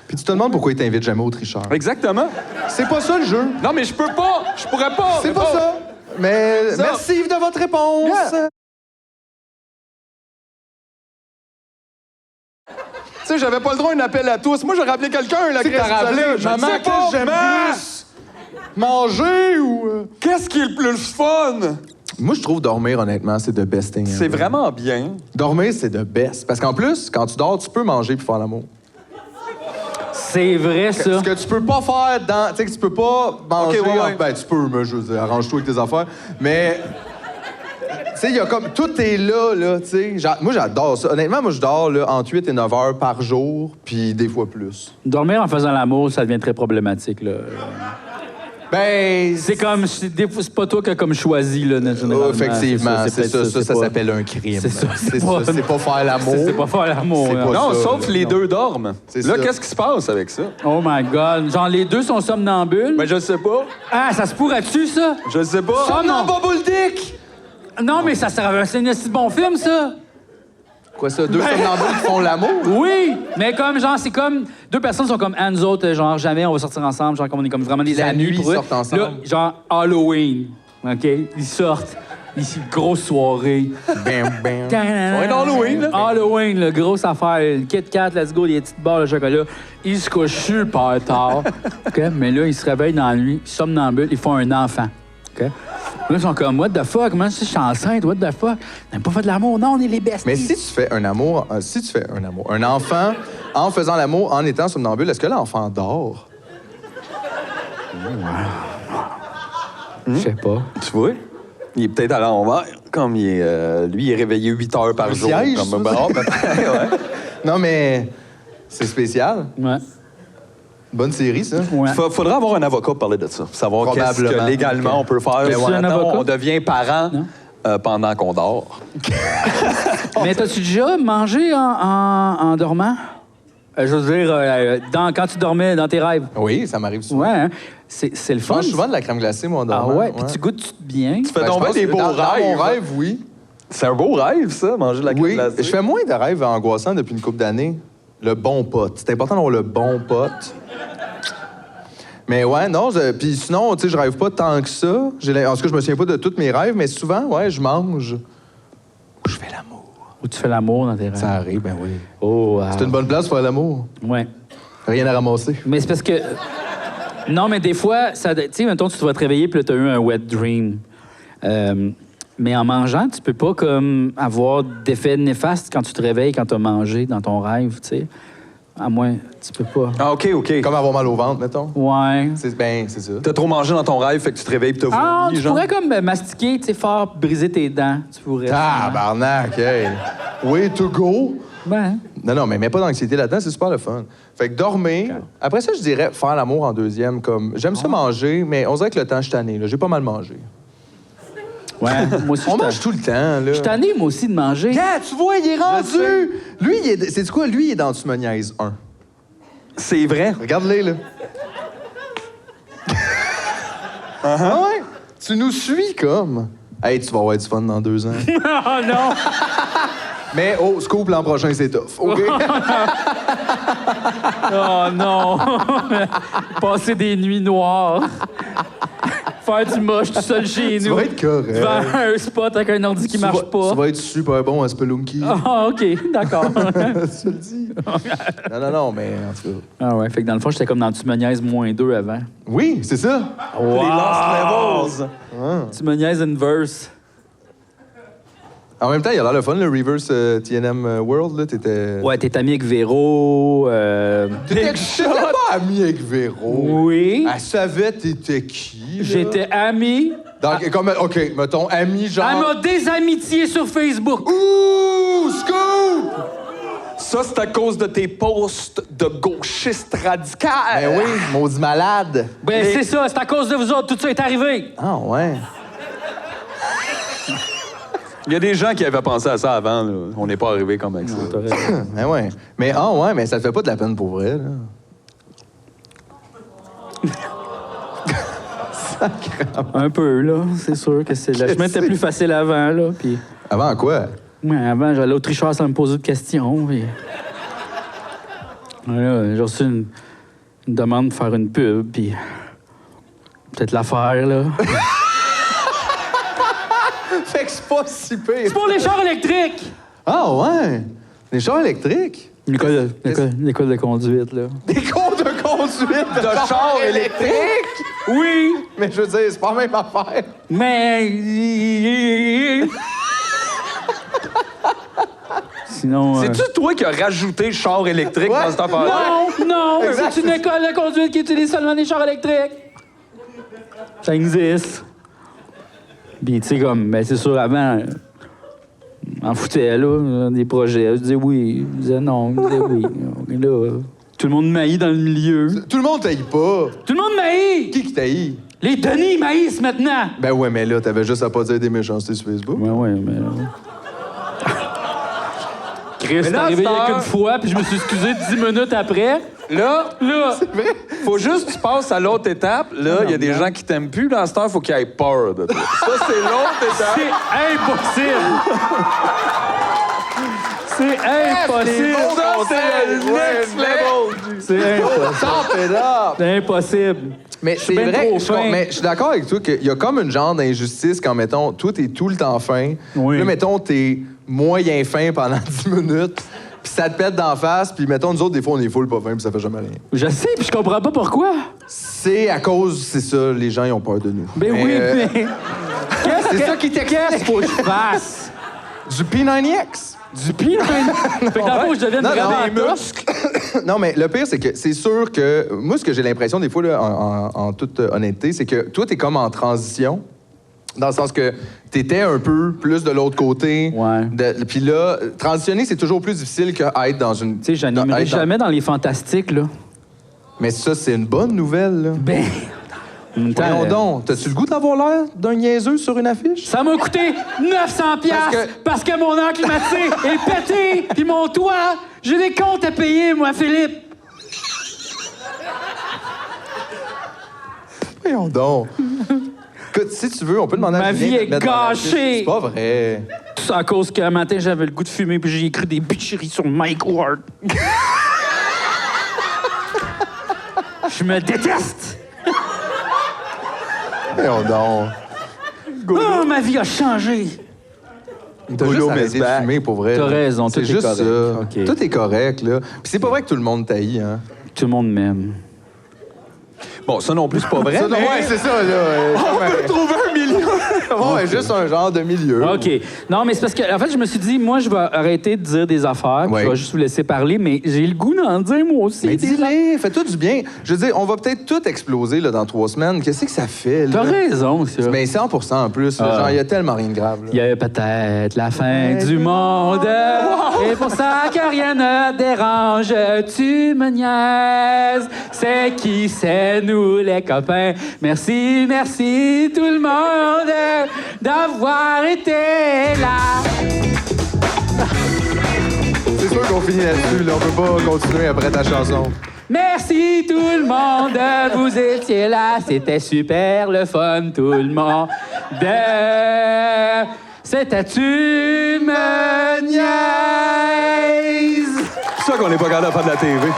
Puis tu te demandes pourquoi ils t'invitent jamais au tricheur. Exactement. C'est pas ça le jeu. Non, mais je peux pas. Je pourrais pas. C'est pas ça. Mais Ça. merci Yves de votre réponse. Yeah. Tu sais, j'avais pas le droit à un appel à tous. Moi, j'aurais appelé quelqu'un, la Tu sais que t'as rappelé, maman, qu'est-ce que j'aime plus? Manger ou... Qu'est-ce qui est le plus fun? Moi, je trouve dormir, honnêtement, c'est the best thing. C'est ever. vraiment bien. Dormir, c'est the best. Parce qu'en plus, quand tu dors, tu peux manger puis faire l'amour. C'est vrai, ça. Ce que tu peux pas faire dans... Tu sais, que tu peux pas manger... Ok, ouais. Ben, tu peux, mais je veux dire, arrange-toi avec tes affaires. Mais... Tu sais, il y a comme... Tout est là, tu sais. Moi, j'adore ça. Honnêtement, moi, je dors là, entre 8 et 9 heures par jour, puis des fois plus. Dormir en faisant l'amour, ça devient très problématique, là. Ben... C'est comme... des fois, c'est pas toi qui as comme choisi, là, généralement. Effectivement, c'est ça. peut-être Ça pas- s'appelle un crime. C'est ça, C'est ça. C'est pas faire l'amour. C'est pas faire l'amour. C'est hein. pas Non, ça, sauf là. les deux dorment. C'est Là, ça. qu'est-ce qui se passe avec ça? Oh my God. Genre, les deux sont somnambules. Ben, je sais pas. Ah, ça se pourrait-tu, ça? Je sais pas. Ça, non. Bubble Dick! Non, mais ça serait... C'est un si bon film, ça. Quoi ça, deux somnambules qui font l'amour? Oui, mais comme genre, c'est comme deux personnes sont comme nous autres, genre jamais on va sortir ensemble, genre comme on est comme vraiment des La amis nuit, pour ils eux. sortent ensemble. Là, genre Halloween, ok, ils sortent, ici grosse soirée. Bam, bam. Soirée d'Halloween, là. Halloween, là, grosse affaire, le Kit Kat, let's go, les petites barres de chocolat. Ils se couchent super tard, ok, mais là ils se réveillent dans la nuit, somnambules, ils font un enfant, ok. Là, ils sont comme, what the fuck, moi, je suis enceinte, what the fuck? On n'a pas fait de l'amour, non, on est les besties. Mais si tu fais un enfant, en faisant l'amour, en étant somnambule, est-ce que l'enfant dort? Je sais pas. Tu vois? Il est peut-être à l'envers, comme lui, il est réveillé 8 heures par jour. siège, Comme ça? ouais. Non, mais c'est spécial. Ouais. Bonne série, ça. Ouais. Faudra avoir un avocat pour parler de ça. Savoir qu'est-ce Probablement. que légalement on peut faire. Ben Si, ouais. Un mettons, avocat? on devient parent pendant qu'on dort. Mais t'as-tu déjà mangé en dormant? Je veux dire, quand tu dormais dans tes rêves. Oui, ça m'arrive souvent. Ouais, hein? C'est le Je fun. mange souvent de la crème glacée, moi, en Ah dormant. ouais? Puis tu goûtes bien? Tu fais Ben, donc je pense des que beaux dans rêves. mon rêve, oui. C'est un beau rêve, ça, manger de la crème Oui, glacée. je fais moins de rêves angoissants depuis une couple d'années. Le bon pote. C'est important d'avoir le bon pote. Mais ouais, non, puis sinon, tu sais, je rêve pas tant que ça. En tout cas, je me souviens pas de tous mes rêves, mais souvent, ouais, je mange. Ou je fais l'amour. Ou tu fais l'amour dans tes rêves? Ça arrive, ben oui. Oh, C'est une bonne place pour faire l'amour. Ouais. Rien à ramasser. Mais c'est parce que... Non, mais des fois, tu sais, mettons, tu vas te réveiller puis là, t'as eu un wet dream. Mais en mangeant, tu peux pas comme avoir d'effet néfaste quand tu te réveilles, quand t'as mangé dans ton rêve, tu sais. À moins, tu peux pas. Ah, OK. Comme avoir mal au ventre, mettons. Ouais. C'est ça. T'as trop mangé dans ton rêve, fait que tu te réveilles et t'as Ah, vomi, tu genre. pourrais comme mastiquer, tu sais, fort, briser tes dents. Tu pourrais. Tabarnak, hey. Way to go. Ben, Non, mais mets pas d'anxiété là-dedans, c'est super le fun. Fait que dormir. Après ça, je dirais faire l'amour en deuxième. Comme j'aime ça manger, mais on dirait que le temps, je suis tanné. Là. J'ai pas mal mangé. ouais, moi aussi, On je mange tout le temps, là. Je suis tanné, moi aussi, de manger. Yeah, tu vois, il est rendu. Lui, c'est quoi? Lui, il est dans Tu me niaises 1. C'est vrai. Regarde-les, là. Ah ouais? Tu nous suis comme. Hey, tu vas avoir du fun dans 2 ans. Oh non! Mais, scoop, l'an prochain, c'est tough. OK? Oh non! Passer des nuits noires. Faire du moche tout seul chez Tu nous. vas être correct. Devant un spot avec un ordi qui marche pas. Tu vas être super bon à Spelunky. Ah, OK, d'accord. Je te le dis. Non, mais en tout cas. Ah ouais, fait que dans le fond, j'étais comme dans Tu me niaises -2 avant. Oui, c'est ça. Wow! Les Lost Levels. Tu me niaises inverse. En même temps, il a l'air le fun, le Reverse TNM World, là. T'étais. Ouais, t'es ami avec Véro. T'étais pas ami avec Véro. Oui. Elle savait t'étais qui, là? J'étais ami. Donc, comme, OK, mettons, ami genre. Elle m'a désamitié sur Facebook. Ouh, scoop! Ça, c'est à cause de tes posts de gauchiste radical. Ben oui, maudit malade. Ben, c'est ça, c'est à cause de vous autres, tout ça est arrivé. Ah, ouais. Il y a des gens qui avaient pensé à ça avant. Là. On n'est pas arrivé comme avec ça. Ben ouais. Mais, ouais, mais ça te fait pas de la peine pour vrai, là. Un peu, là, c'est sûr que c'est. Le chemin était plus facile avant, là, puis... Avant quoi? Ouais, avant, j'allais au tricheur sans me poser de questions, puis... Voilà, j'ai reçu une demande de faire une pub, puis... Peut-être la faire, là. Fait que c'est pas si pire. C'est pour les chars électriques! Ah, ouais. Les chars électriques? L'école de conduite, là. Des cours de conduite de chars électriques? Oui! Mais je veux dire, c'est pas la même affaire. Mais... Sinon... C'est-tu toi qui as rajouté char électrique Ouais. dans cette affaire-là? Non! Exact. C'est une école de conduite qui utilise seulement des chars électriques. Ça existe. Puis, tu sais, comme, ben, c'est sûr, avant, on foutait, là, des projets. Je disais oui, je disais non, je disais oui. Et là, tout le monde m'haït dans le milieu. Tout le monde t'haït pas. Tout le monde m'haït! Qui t'haït? Les Denis m'haïssent maintenant! Ben ouais, mais là, t'avais juste à pas dire des méchancetés sur Facebook. Ouais, mais... Chris, Mais c'est là, arrivé à cette il y a heure- qu'une fois, puis je me suis excusé 10 minutes après. Là, Là, faut juste que tu passes à l'autre étape. Là, il y a des gens qui t'aiment plus. Dans cette heure, il faut qu'ils aient peur de toi. Ça, c'est l'autre étape. c'est impossible! C'est impossible. Ça, c'est le next level. C'est impossible. Top it up! C'est impossible. Mais suis c'est ben vrai, trop je, fin. mais je suis d'accord avec toi qu'il y a comme une genre d'injustice quand, mettons, toi, t'es tout le temps fin. Oui. Là, mettons, t'es moyen fin pendant 10 minutes, puis ça te pète d'en face, puis mettons, nous autres, des fois, on est full pas fin, puis ça fait jamais rien. Je sais, puis je comprends pas pourquoi. C'est à cause, c'est ça, les gens, ils ont peur de nous. Ben Mais, oui, mais... c'est ça qui t'explique. Qu'est-ce qu'il faut que je fasse? Du P90X. Du pire? Fait que dans le fond, je deviens Non, vraiment non. tosque. Non, mais le pire, c'est que c'est sûr que... Moi, ce que j'ai l'impression, des fois, là, en toute honnêteté, c'est que toi, t'es comme en transition, dans le sens que t'étais un peu plus de l'autre côté. Ouais. Puis là, transitionner, c'est toujours plus difficile qu'être dans une... Tu sais, j'animerai jamais dans les fantastiques, là. Mais ça, c'est une bonne nouvelle, là. Ben... en même temps, Voyons donc, t'as-tu le goût d'avoir l'air d'un niaiseux sur une affiche? ça m'a coûté 900 piastres parce que mon air climatisé est pété, puis mon toit, j'ai des comptes à payer, moi, Philippe. Voyons donc. Écoute, si tu veux, on peut demander à Ma Julien vie de te est mettre dans gâchée. l'affiche. C'est pas vrai. Tout ça à cause qu'un matin, j'avais le goût de fumer, puis j'ai écrit des bitcheries sur Mike Ward. Je me déteste. Voyons donc. Oh, ma vie a changé. T'as juste Golo arrêté de Mesbach. fumer, pour vrai. T'as là. raison, c'est tout est juste correct. ça. OK. Tout est correct, là. Puis c'est pas vrai que tout le monde taillit, hein. Tout le monde m'aime. Bon, ça non plus, c'est pas vrai. Ça, non, mais- ouais, c'est ça, là. On peut trouver un milieu. Ouais, juste un genre de milieu. OK. Non, mais c'est parce que, en fait, je me suis dit, moi, je vais arrêter de dire des affaires, puis Ouais. je vais juste vous laisser parler, mais j'ai le goût d'en dire, moi aussi. Mais des dis-les, fais-toi du bien. Je veux dire, on va peut-être tout exploser là, dans 3 semaines. Qu'est-ce que ça fait, là? T'as raison, ça. Mais 100% en plus. là. Ah. Genre, il y a tellement rien de grave. Là. Il y a peut-être la fin du monde. Et pour ça que rien ne dérange, tu me niaises. C'est qui, c'est nous les copains. Merci, merci tout le monde d'avoir été là. C'est sûr qu'on finit là-dessus. Là. On peut pas continuer après ta chanson. Merci tout le monde, vous étiez là, c'était super le fun, tout le monde. C'était tu me niaises. C'est ça qu'on n'est pas capable de faire de la TV.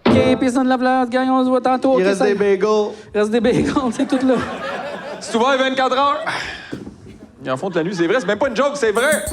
OK, personne de la place, gagne, on se voit tantôt. Il OK, reste ça- des bagels. Il reste des bacons, c'est tout là. C'est ouvert 24 heures. Il en font de la nuit, c'est vrai. C'est même pas une joke, c'est vrai.